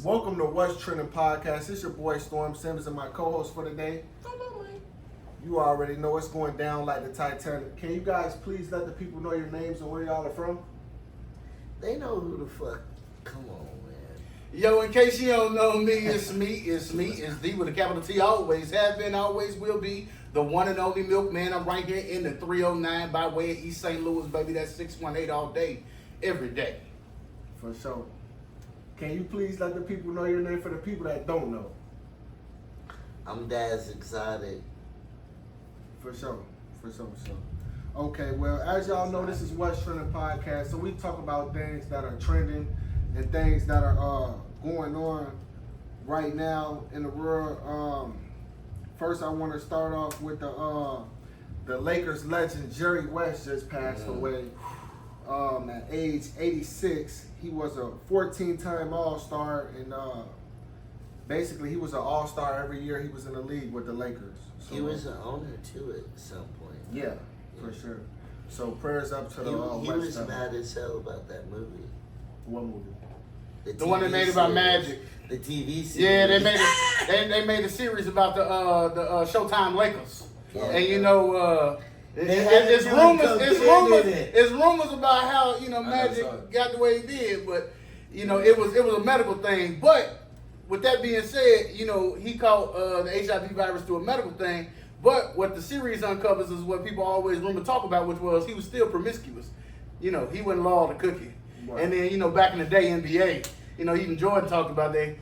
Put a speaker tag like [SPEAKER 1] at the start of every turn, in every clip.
[SPEAKER 1] Welcome to What's Trending Podcast. It's your boy Storm Simmons and my co-host for the day. You already know it's going down like the Titanic. Can you guys please let the people know your names and where y'all are from?
[SPEAKER 2] They know who the fuck. Come on, man.
[SPEAKER 3] Yo, in case you don't know me, it's D with a capital T. Always have been, always will be the one and only Milkman. I'm right here in the 309 by way of East St. Louis, baby. That's 618 all day, every day.
[SPEAKER 1] For sure. Can you please let the people know your name for the people that don't know?
[SPEAKER 2] I'm Bdaz Exotic.
[SPEAKER 1] For sure. Okay, well, as y'all know, this is What's Trending Podcast. So we talk about things that are trending and things that are going on right now in the world. First, I want to start off with the Lakers legend Jerry West just passed away at age 86. He was a 14-time All-Star, and basically he was an All-Star every year he was in the league with the Lakers. So,
[SPEAKER 2] He was an owner too at some point.
[SPEAKER 1] Yeah, for sure. So prayers up to
[SPEAKER 2] He
[SPEAKER 1] the
[SPEAKER 2] was
[SPEAKER 1] West.
[SPEAKER 2] mad as hell about that movie.
[SPEAKER 1] What movie?
[SPEAKER 3] The one they made about Magic.
[SPEAKER 2] The TV series.
[SPEAKER 3] Yeah, they made a series about the Showtime Lakers, and you know. It's rumors about how Magic got the way he did, but it was a medical thing. But with that being said, he caught the HIV virus through a medical thing. But what the series uncovers is what people always talk about, which was he was still promiscuous. He wasn't law the cookie. Right. And then back in the day, NBA, even Jordan talked about they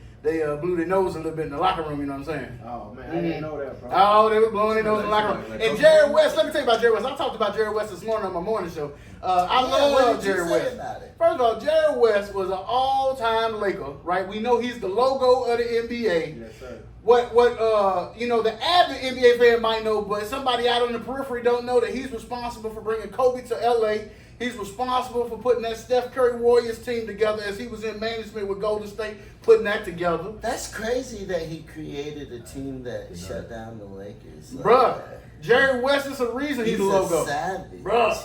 [SPEAKER 3] blew their nose a little bit in the locker room, you know what I'm saying?
[SPEAKER 1] Oh, man, I didn't know that, bro.
[SPEAKER 3] Oh, they were blowing their nose in the locker room. And Jerry West, let me tell you about Jerry West. I talked about Jerry West this morning on my morning show. I love Jerry West. First of all, Jerry West was an all-time Laker, right? We know he's the logo of the NBA.
[SPEAKER 1] Yes, sir.
[SPEAKER 3] What the avid NBA fan might know, but somebody out on the periphery don't know that he's responsible for bringing Kobe to LA. He's responsible for putting that Steph Curry Warriors team together as he was in management with Golden State, putting that together.
[SPEAKER 2] That's crazy that he created a team that shut down the Lakers.
[SPEAKER 3] Bruh, Jerry West is the reason he's the logo.
[SPEAKER 2] Savage.
[SPEAKER 3] Bruh.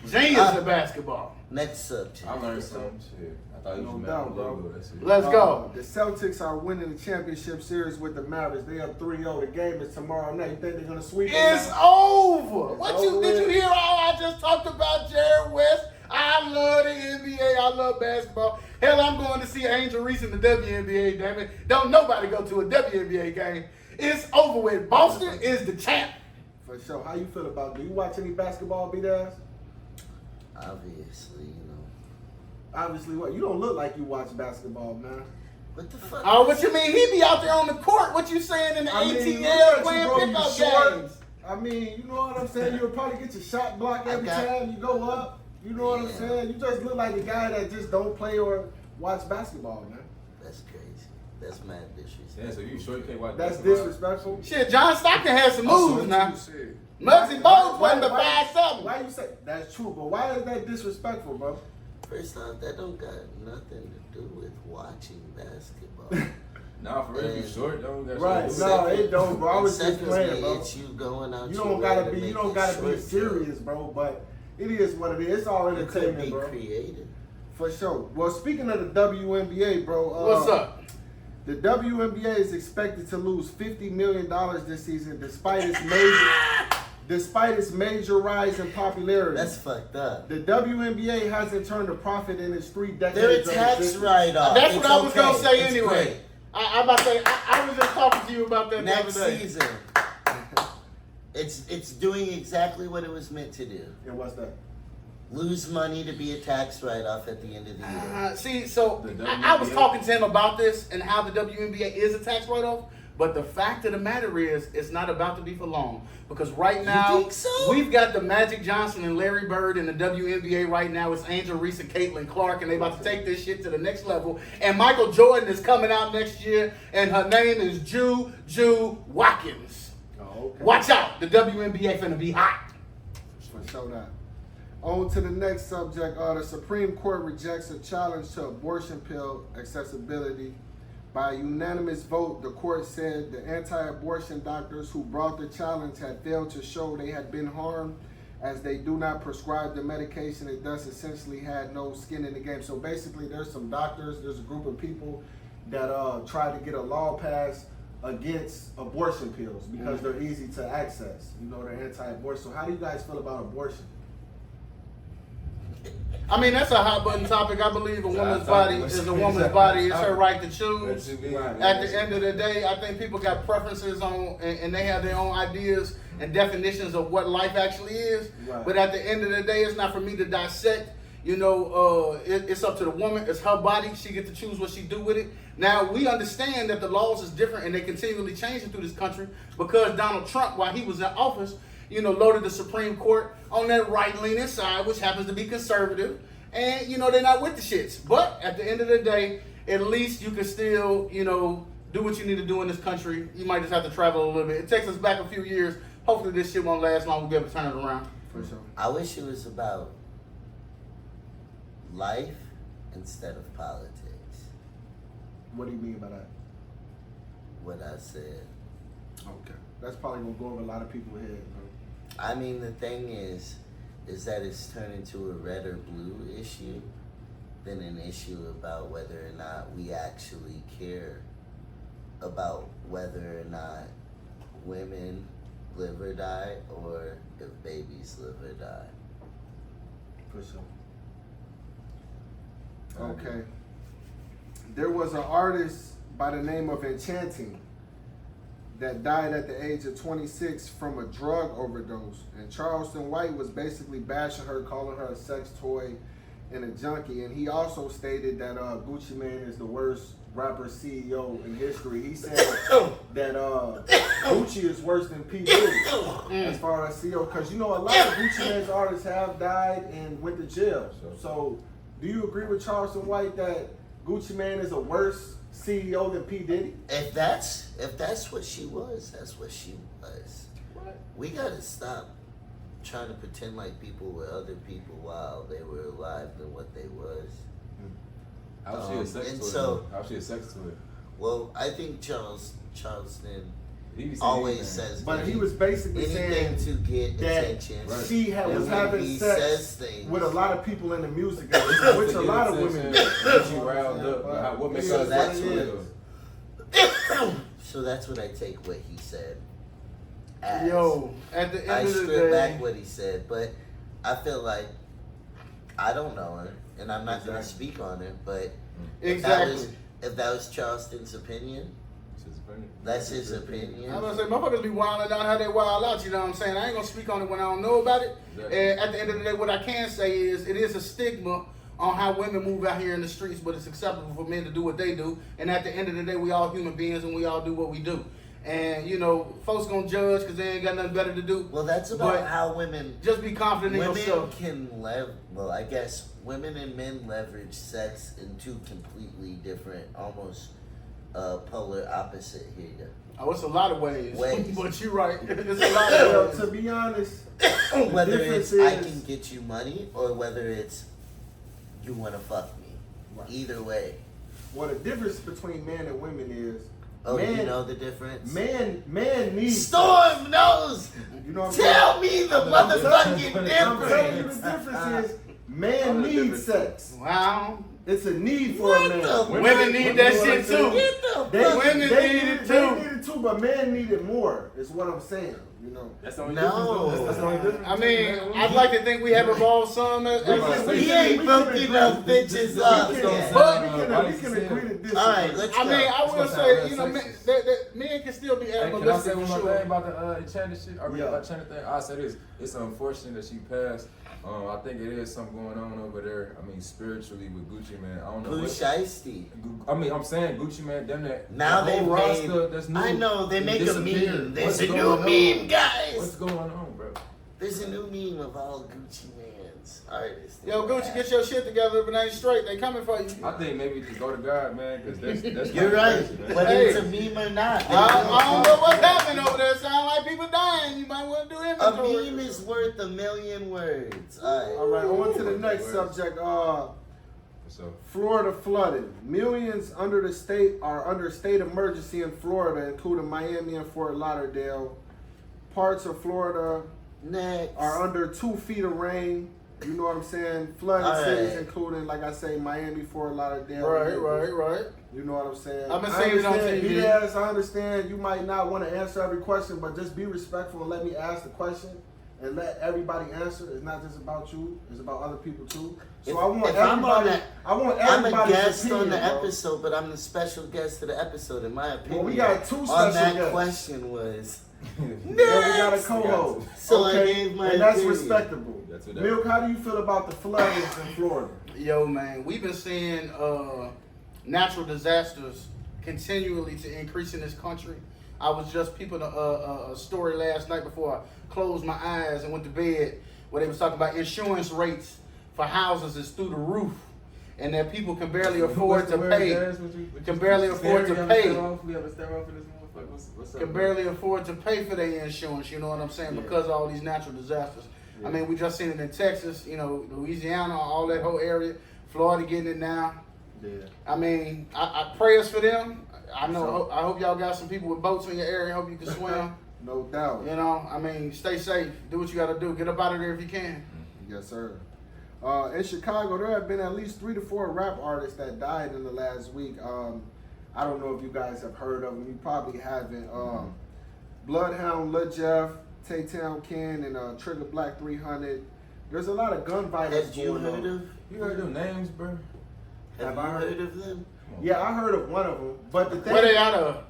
[SPEAKER 3] Genius at basketball.
[SPEAKER 2] Next subject.
[SPEAKER 4] I learned something. Shit. I thought you was mad at the logo. That's it.
[SPEAKER 3] Let's go.
[SPEAKER 1] The Celtics are winning the championship series with the Mavericks. They up 3-0. The game is tomorrow night. You think they're gonna sweep them?
[SPEAKER 3] It's over. Did you hear all I just talked about, Jerry West? I love the NBA. I love basketball. Hell, I'm going to see Angel Reese in the WNBA, damn it. Don't nobody go to a WNBA game. It's over with. Boston is the champ.
[SPEAKER 1] For sure. How you feel about it? Do you watch any basketball, Bdaz?
[SPEAKER 2] Obviously,
[SPEAKER 1] Obviously, what? You don't look like you watch basketball, man.
[SPEAKER 2] What the fuck?
[SPEAKER 3] Oh, what you mean? He be out there on the court. What you saying in the ATL playing pickup games?
[SPEAKER 1] I mean, you know what I'm saying? You'll probably get your shot blocked every time you go up. You know what I'm saying? You just look like a guy that just don't play or watch basketball, man.
[SPEAKER 2] That's crazy. That's mad disrespectful.
[SPEAKER 4] Yeah, so you sure you can't watch
[SPEAKER 1] That's
[SPEAKER 4] basketball?
[SPEAKER 1] disrespectful.
[SPEAKER 3] Shit, John Stockton has some moves now. Muggsy Bogues wasn't the 5'7".
[SPEAKER 1] Why you say that's true? But why is that disrespectful, bro?
[SPEAKER 2] First off, that don't got nothing to do with watching basketball.
[SPEAKER 4] Nah, for real, you short though.
[SPEAKER 1] Right? No, it don't, bro. I was just playing, bro.
[SPEAKER 2] It's you going out.
[SPEAKER 1] You don't gotta be serious, bro. But it is what it is. It's all entertainment, bro.
[SPEAKER 2] Creative.
[SPEAKER 1] For sure. Well, speaking of the WNBA, bro.
[SPEAKER 3] What's up?
[SPEAKER 1] The WNBA is expected to lose $50 million this season, despite its major rise in popularity.
[SPEAKER 2] That's fucked up.
[SPEAKER 1] The WNBA hasn't turned a profit in its 3 decades.
[SPEAKER 2] They're a tax write-off.
[SPEAKER 3] That's what I was gonna say anyway. I'm about to say I was just talking to you about that
[SPEAKER 2] next
[SPEAKER 3] the other day.
[SPEAKER 2] season. It's doing exactly what it was meant to do.
[SPEAKER 1] And what's that?
[SPEAKER 2] Lose money to be a tax write-off at the end of the year.
[SPEAKER 3] I was talking to him about this and how the WNBA is a tax write-off, but the fact of the matter is, it's not about to be for long. Because right now,
[SPEAKER 2] think so?
[SPEAKER 3] we've got the Magic Johnson and Larry Bird in the WNBA right now. It's Angel Reese and Caitlin Clark, and they about to take this shit to the next level. And Michael Jordan is coming out next year, and her name is Ju Watkins.
[SPEAKER 1] Oh, okay.
[SPEAKER 3] Watch out, the WNBA finna be hot.
[SPEAKER 1] For sure that. On to the next subject. The Supreme Court rejects a challenge to abortion pill accessibility. By a unanimous vote, the court said the anti-abortion doctors who brought the challenge had failed to show they had been harmed as they do not prescribe the medication. It thus essentially had no skin in the game. So basically, there's some doctors, there's a group of people that try to get a law passed against abortion pills because they're easy to access. You know, they're anti-abortion. So how do you guys feel about abortion?
[SPEAKER 3] I mean, that's a hot button topic. I believe a woman's body is a woman's body. It's her right to choose. At the end of the day, I think people got preferences on, and they have their own ideas and definitions of what life actually is.
[SPEAKER 1] Right.
[SPEAKER 3] But at the end of the day, it's not for me to dissect. You know, it's up to the woman. It's her body. She gets to choose what she do with it. Now, we understand that the laws is different, and they continually changing through this country because Donald Trump, while he was in office, you know, loaded the Supreme Court on that right-leaning side, which happens to be conservative. And, you know, they're not with the shits. But at the end of the day, at least you can still, you know, do what you need to do in this country. You might just have to travel a little bit. It takes us back a few years. Hopefully this shit won't last long. We'll be able to turn it around.
[SPEAKER 1] For sure.
[SPEAKER 2] I wish it was about life instead of politics.
[SPEAKER 1] What do you mean by that?
[SPEAKER 2] What I said.
[SPEAKER 1] Okay. That's probably going to go over a lot of people's heads, bro.
[SPEAKER 2] I mean, the thing is that it's turned into a red or blue issue than an issue about whether or not we actually care about whether or not women live or die or if babies live or die.
[SPEAKER 1] For sure. Okay. There was an artist by the name of Enchanting that died at the age of 26 from a drug overdose. And Charleston White was basically bashing her, calling her a sex toy and a junkie. And he also stated that Gucci Mane is the worst rapper CEO in history. He said that Gucci is worse than P. Diddy as far as CEO. Because, you know, a lot of Gucci Mane's artists have died and went to jail. So do you agree with Charleston White that Gucci Mane is a worse CEO than P. Diddy?
[SPEAKER 2] If that's what she was, that's what she was.
[SPEAKER 3] What?
[SPEAKER 2] We gotta stop trying to pretend like people were other people while they were alive than what they was.
[SPEAKER 4] How's she a sex
[SPEAKER 2] and
[SPEAKER 4] toy?
[SPEAKER 2] so-
[SPEAKER 4] How's she a sex toy?
[SPEAKER 2] Well, I think Charleston
[SPEAKER 4] He be saying
[SPEAKER 2] always
[SPEAKER 4] anything.
[SPEAKER 1] But
[SPEAKER 2] says
[SPEAKER 1] he was basically
[SPEAKER 2] anything
[SPEAKER 1] saying
[SPEAKER 2] to get
[SPEAKER 1] that
[SPEAKER 2] attention.
[SPEAKER 4] Right.
[SPEAKER 1] she was
[SPEAKER 2] And when
[SPEAKER 1] having
[SPEAKER 2] he
[SPEAKER 1] sex
[SPEAKER 2] says things,
[SPEAKER 1] with a lot of people in the music industry, which a lot of women do.
[SPEAKER 4] Get you riled up. But what makes
[SPEAKER 2] So
[SPEAKER 4] her
[SPEAKER 2] that's
[SPEAKER 4] sex
[SPEAKER 2] what-
[SPEAKER 4] toy?
[SPEAKER 2] so that's what I take what he said as.
[SPEAKER 3] Yo, at the end
[SPEAKER 2] I
[SPEAKER 3] of the
[SPEAKER 2] strip
[SPEAKER 3] day,
[SPEAKER 2] back what he said, but I feel like I don't know her, and I'm not going to
[SPEAKER 1] Exactly.
[SPEAKER 2] speak on her. But
[SPEAKER 3] exactly.
[SPEAKER 2] if that was Charleston's opinion, that's his opinion.
[SPEAKER 3] I was gonna say, motherfuckers be wilding out how they wild out, you know what I'm saying? I ain't gonna speak on it when I don't know about it.
[SPEAKER 4] Exactly.
[SPEAKER 3] And at the end of the day, what I can say is it is a stigma on how women move out here in the streets, but it's acceptable for men to do what they do. And at the end of the day, we all human beings and we all do what we do. And, you know, folks gonna judge because they ain't got nothing better to do.
[SPEAKER 2] Well, that's about
[SPEAKER 3] But
[SPEAKER 2] how women
[SPEAKER 3] just be confident in yourself.
[SPEAKER 2] can well, I guess women and men leverage sex in two completely different, almost polar opposite here.
[SPEAKER 3] Oh, it's a lot of ways.
[SPEAKER 2] Ways.
[SPEAKER 3] But you're right. It's a lot
[SPEAKER 1] Well,
[SPEAKER 3] of ways.
[SPEAKER 1] to be honest,
[SPEAKER 2] Whether
[SPEAKER 1] difference
[SPEAKER 2] it's I
[SPEAKER 1] is-
[SPEAKER 2] can get you money or whether it's you want to fuck me.
[SPEAKER 1] Right.
[SPEAKER 2] Either way.
[SPEAKER 1] well, the difference between men and women is
[SPEAKER 2] Oh,
[SPEAKER 1] man,
[SPEAKER 2] you know the difference?
[SPEAKER 1] man needs
[SPEAKER 2] Storm knows!
[SPEAKER 1] You know what I'm
[SPEAKER 2] Tell me the
[SPEAKER 1] I'm telling
[SPEAKER 2] motherfucking
[SPEAKER 1] you the
[SPEAKER 2] difference!
[SPEAKER 1] difference is man needs sex.
[SPEAKER 3] Wow.
[SPEAKER 1] It's a need for a
[SPEAKER 2] What
[SPEAKER 1] man.
[SPEAKER 2] the-
[SPEAKER 3] Women need that shit too.
[SPEAKER 2] Get the
[SPEAKER 1] They,
[SPEAKER 2] fuck-
[SPEAKER 3] Women
[SPEAKER 1] they
[SPEAKER 3] need it
[SPEAKER 1] They
[SPEAKER 3] too.
[SPEAKER 1] need it too, but men need it more. Is what I'm saying. You know.
[SPEAKER 4] That's the only
[SPEAKER 2] No.
[SPEAKER 4] difference. That's the only difference.
[SPEAKER 3] I mean, I'd like to think we have evolved some as
[SPEAKER 2] He ain't fucking up bitches up
[SPEAKER 1] We
[SPEAKER 2] yet.
[SPEAKER 1] can agree to disagree.
[SPEAKER 2] Alright, let's
[SPEAKER 3] I
[SPEAKER 2] go.
[SPEAKER 3] mean, I will
[SPEAKER 4] Let's
[SPEAKER 3] say,
[SPEAKER 4] not
[SPEAKER 3] you know,
[SPEAKER 4] sexist.
[SPEAKER 3] men can still be
[SPEAKER 4] Hey, can I
[SPEAKER 3] animalistic
[SPEAKER 4] say one
[SPEAKER 3] for
[SPEAKER 4] more
[SPEAKER 3] sure.
[SPEAKER 4] thing about the enchanted shit? I mean,
[SPEAKER 1] Yeah.
[SPEAKER 4] about enchanted thing. I say this. It's unfortunate that she passed. I think it is something going on over there. I mean, spiritually with Gucci Mane. I don't know.
[SPEAKER 2] Blue
[SPEAKER 4] what-
[SPEAKER 2] Shiesty.
[SPEAKER 4] I mean, I'm saying Gucci Mane. Them that
[SPEAKER 2] Now
[SPEAKER 4] the
[SPEAKER 2] they
[SPEAKER 4] whole roster
[SPEAKER 2] made.
[SPEAKER 4] that's new.
[SPEAKER 2] I know they
[SPEAKER 4] it
[SPEAKER 2] make a
[SPEAKER 4] disappeared.
[SPEAKER 2] meme. There's
[SPEAKER 4] What's
[SPEAKER 2] a new
[SPEAKER 4] going on?
[SPEAKER 2] meme, guys.
[SPEAKER 4] What's going on, bro?
[SPEAKER 2] There's a new meme of all Gucci Mane's artists.
[SPEAKER 3] Yo, Gucci, get your shit together. If it ain't straight, they coming for you.
[SPEAKER 4] I think maybe just go to God, man, because that's
[SPEAKER 2] You're
[SPEAKER 4] my
[SPEAKER 2] right.
[SPEAKER 4] person, man.
[SPEAKER 2] Whether
[SPEAKER 3] Hey.
[SPEAKER 2] it's a meme or not.
[SPEAKER 3] I don't know what's happening over there. Sound like people dying. You might want to do
[SPEAKER 2] A
[SPEAKER 3] inventory.
[SPEAKER 2] meme is worth a million words. Alright.
[SPEAKER 1] All right, on to the next subject.
[SPEAKER 4] So,
[SPEAKER 1] Florida flooded. Millions are under state emergency in Florida, including Miami and Fort Lauderdale. Parts of Florida
[SPEAKER 2] Next.
[SPEAKER 1] are under 2 feet of rain. You know what I'm saying? Flooded
[SPEAKER 2] All
[SPEAKER 1] cities,
[SPEAKER 2] right.
[SPEAKER 1] including, like I say, Miami, Fort Lauderdale.
[SPEAKER 3] Right.
[SPEAKER 1] You know what I'm saying?
[SPEAKER 3] I've been seeing it on TV.
[SPEAKER 1] Yes, I understand you might not want to answer every question, but just be respectful and let me ask the question and let everybody answer. It's not just about you; it's about other people too. So I want everybody.
[SPEAKER 2] I'm a guest on the episode, but I'm the special guest to the episode. In my opinion,
[SPEAKER 1] Well, we got 2 special
[SPEAKER 2] on that
[SPEAKER 1] guests.
[SPEAKER 2] question was.
[SPEAKER 1] Then we got a co-host.
[SPEAKER 2] So I gave my
[SPEAKER 1] and that's
[SPEAKER 2] opinion.
[SPEAKER 1] respectable.
[SPEAKER 4] That's what that
[SPEAKER 1] Milk, how do you feel about the floodings in Florida?
[SPEAKER 3] Yo, man, we've been seeing natural disasters continually to increase in this country. I was just peeping a story last night before I closed my eyes and went to bed where they was talking about insurance rates for houses is through the roof. And that people can barely afford to pay. Can barely afford to pay.
[SPEAKER 4] We have a stare off in this motherfucker. What's up,
[SPEAKER 3] Can barely afford to pay for their insurance, you know what I'm saying, because of all these natural disasters.
[SPEAKER 4] Yeah.
[SPEAKER 3] I mean, we just seen it in Texas, you know, Louisiana, all that whole area, Florida getting it now.
[SPEAKER 1] Yeah.
[SPEAKER 3] I mean, I prayers for them. I know. I hope y'all got some people with boats in your area. Hope you can swim.
[SPEAKER 1] No doubt.
[SPEAKER 3] You know, I mean, stay safe. Do what you got to do. Get up out of there if you can.
[SPEAKER 1] Yes, sir. In Chicago, there have been at least 3 to 4 rap artists that died in the last week. I don't know if you guys have heard of them. You probably haven't. Bloodhound, Lil Jeff, Tay-Town Ken, and Trigger Black 300. There's a lot of gun violence
[SPEAKER 2] Have you
[SPEAKER 1] going
[SPEAKER 2] heard
[SPEAKER 1] on.
[SPEAKER 2] of?
[SPEAKER 4] You heard them names, bro?
[SPEAKER 2] Have you
[SPEAKER 1] I
[SPEAKER 2] heard of them?
[SPEAKER 1] Yeah, I heard of one of them. But the thing,
[SPEAKER 3] Where they out of?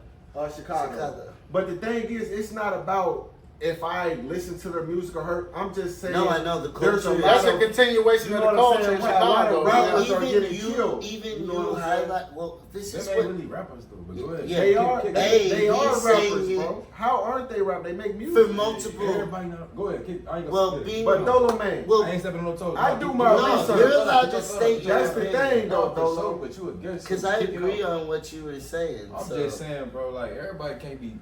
[SPEAKER 1] Chicago. But the thing is, it's not about if I listen to their music or heard. I'm just saying.
[SPEAKER 2] No, I know the
[SPEAKER 1] There's a
[SPEAKER 2] culture.
[SPEAKER 1] lot
[SPEAKER 3] That's a
[SPEAKER 1] of,
[SPEAKER 3] continuation
[SPEAKER 1] you
[SPEAKER 3] of
[SPEAKER 1] know
[SPEAKER 3] the
[SPEAKER 1] what I'm
[SPEAKER 3] culture in
[SPEAKER 1] saying? A lot of
[SPEAKER 3] Chicago.
[SPEAKER 1] rappers
[SPEAKER 3] Yeah.
[SPEAKER 1] are getting killed.
[SPEAKER 2] Even
[SPEAKER 1] You
[SPEAKER 2] you,
[SPEAKER 1] know what I'm saying?
[SPEAKER 2] highlight. Well, this
[SPEAKER 4] Them
[SPEAKER 2] is
[SPEAKER 4] ain't
[SPEAKER 2] what.
[SPEAKER 4] really rappers though, but go ahead.
[SPEAKER 2] Yeah.
[SPEAKER 1] They are.
[SPEAKER 2] Hey,
[SPEAKER 1] They are
[SPEAKER 2] he's saying
[SPEAKER 1] rappers,
[SPEAKER 2] it.
[SPEAKER 1] bro. How aren't they rap? They make music.
[SPEAKER 2] For multiple.
[SPEAKER 4] Everybody know. Go ahead, kid. I ain't gonna
[SPEAKER 2] Well,
[SPEAKER 4] spit it.
[SPEAKER 2] being.
[SPEAKER 1] But Dolo Man,
[SPEAKER 2] Well,
[SPEAKER 4] I ain't stepping on no toes.
[SPEAKER 1] I do my
[SPEAKER 2] no,
[SPEAKER 1] research.
[SPEAKER 2] you're allowed to state your
[SPEAKER 1] That's the
[SPEAKER 2] opinion.
[SPEAKER 1] thing, though,
[SPEAKER 4] for
[SPEAKER 1] Dolo.
[SPEAKER 4] sure, but you a guest.
[SPEAKER 2] Because
[SPEAKER 4] so
[SPEAKER 2] I
[SPEAKER 4] kick it
[SPEAKER 2] agree
[SPEAKER 4] off.
[SPEAKER 2] on what you were saying.
[SPEAKER 4] I'm
[SPEAKER 2] so.
[SPEAKER 4] just saying, bro. Like everybody can't be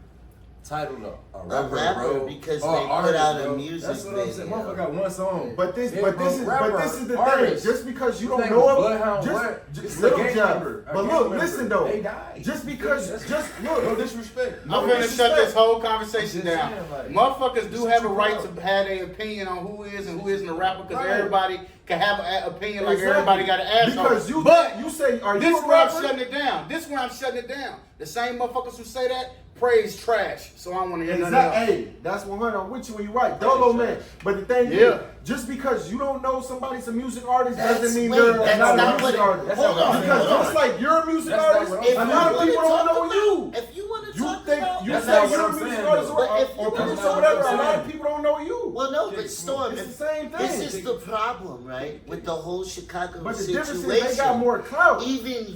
[SPEAKER 4] titled a
[SPEAKER 2] A
[SPEAKER 4] rapper,
[SPEAKER 2] rapper
[SPEAKER 4] bro.
[SPEAKER 2] because
[SPEAKER 4] Or
[SPEAKER 2] they put
[SPEAKER 4] artist,
[SPEAKER 2] out a
[SPEAKER 4] bro.
[SPEAKER 2] music
[SPEAKER 4] That's what I'm saying.
[SPEAKER 2] video.
[SPEAKER 4] Motherfucker got one song.
[SPEAKER 1] But this,
[SPEAKER 4] Yeah,
[SPEAKER 1] but
[SPEAKER 4] bro,
[SPEAKER 1] this is,
[SPEAKER 4] rapper,
[SPEAKER 1] but this is the
[SPEAKER 4] artist.
[SPEAKER 1] thing. Just because you
[SPEAKER 4] His
[SPEAKER 1] don't
[SPEAKER 4] name
[SPEAKER 1] know
[SPEAKER 4] was
[SPEAKER 1] him,
[SPEAKER 4] Bloodhound
[SPEAKER 1] just
[SPEAKER 4] what? Just
[SPEAKER 1] little
[SPEAKER 4] a gang
[SPEAKER 1] job.
[SPEAKER 4] member. A
[SPEAKER 1] But
[SPEAKER 4] gang
[SPEAKER 1] look,
[SPEAKER 4] member.
[SPEAKER 1] listen though.
[SPEAKER 4] They died.
[SPEAKER 1] Just because,
[SPEAKER 4] That's-
[SPEAKER 1] just
[SPEAKER 4] no
[SPEAKER 1] look.
[SPEAKER 4] disrespect.
[SPEAKER 3] I'm
[SPEAKER 1] No
[SPEAKER 3] gonna shut
[SPEAKER 1] disrespect.
[SPEAKER 3] this whole conversation
[SPEAKER 4] I'm just
[SPEAKER 3] down.
[SPEAKER 4] saying, like,
[SPEAKER 3] Motherfuckers do
[SPEAKER 4] shut
[SPEAKER 3] have a
[SPEAKER 4] your
[SPEAKER 3] right
[SPEAKER 4] mouth.
[SPEAKER 3] to have their opinion on who is and who isn't a rapper, because
[SPEAKER 1] Right.
[SPEAKER 3] everybody can have an opinion like
[SPEAKER 1] Exactly.
[SPEAKER 3] everybody got an ass
[SPEAKER 1] Because
[SPEAKER 3] on.
[SPEAKER 1] you,
[SPEAKER 3] But
[SPEAKER 1] you say, are
[SPEAKER 3] this
[SPEAKER 1] you
[SPEAKER 3] is
[SPEAKER 1] a
[SPEAKER 3] where I'm
[SPEAKER 1] rapper?
[SPEAKER 3] shutting it down. This is where I'm shutting it down. The same motherfuckers who say that praise trash. So I don't want to hear nothing else.
[SPEAKER 1] Exactly. Hey, that's 100. I'm with you when you're right. Dolo Man. But the thing
[SPEAKER 3] Yeah.
[SPEAKER 1] is, just because you don't know somebody's a music artist
[SPEAKER 2] That's-
[SPEAKER 1] doesn't mean
[SPEAKER 2] wait,
[SPEAKER 1] they're
[SPEAKER 2] that's
[SPEAKER 1] not
[SPEAKER 2] not
[SPEAKER 1] a
[SPEAKER 2] what
[SPEAKER 1] music
[SPEAKER 2] it-
[SPEAKER 1] artist.
[SPEAKER 4] That's not what I'm
[SPEAKER 1] Because
[SPEAKER 4] saying.
[SPEAKER 1] just like you're a music
[SPEAKER 4] That's not
[SPEAKER 1] artist,
[SPEAKER 4] what I'm
[SPEAKER 1] a
[SPEAKER 4] saying.
[SPEAKER 1] lot of
[SPEAKER 2] wanna
[SPEAKER 1] people don't
[SPEAKER 2] talk
[SPEAKER 1] know
[SPEAKER 2] about-
[SPEAKER 1] you.
[SPEAKER 2] If you want to
[SPEAKER 1] You
[SPEAKER 2] talk
[SPEAKER 1] think
[SPEAKER 2] about,
[SPEAKER 1] you
[SPEAKER 4] That's
[SPEAKER 1] say
[SPEAKER 4] not what
[SPEAKER 1] you're a
[SPEAKER 4] I'm
[SPEAKER 1] music
[SPEAKER 4] saying,
[SPEAKER 1] artist
[SPEAKER 4] though.
[SPEAKER 1] or
[SPEAKER 2] But if you
[SPEAKER 1] producer
[SPEAKER 2] wanna
[SPEAKER 1] or whatever,
[SPEAKER 2] talk
[SPEAKER 1] a lot of
[SPEAKER 2] about-
[SPEAKER 1] people don't know you.
[SPEAKER 2] well, no, but Storm,
[SPEAKER 1] It's the same thing.
[SPEAKER 2] this is the problem, right, with the whole Chicago
[SPEAKER 1] But the
[SPEAKER 2] situation.
[SPEAKER 1] difference is they got more clout.
[SPEAKER 2] Even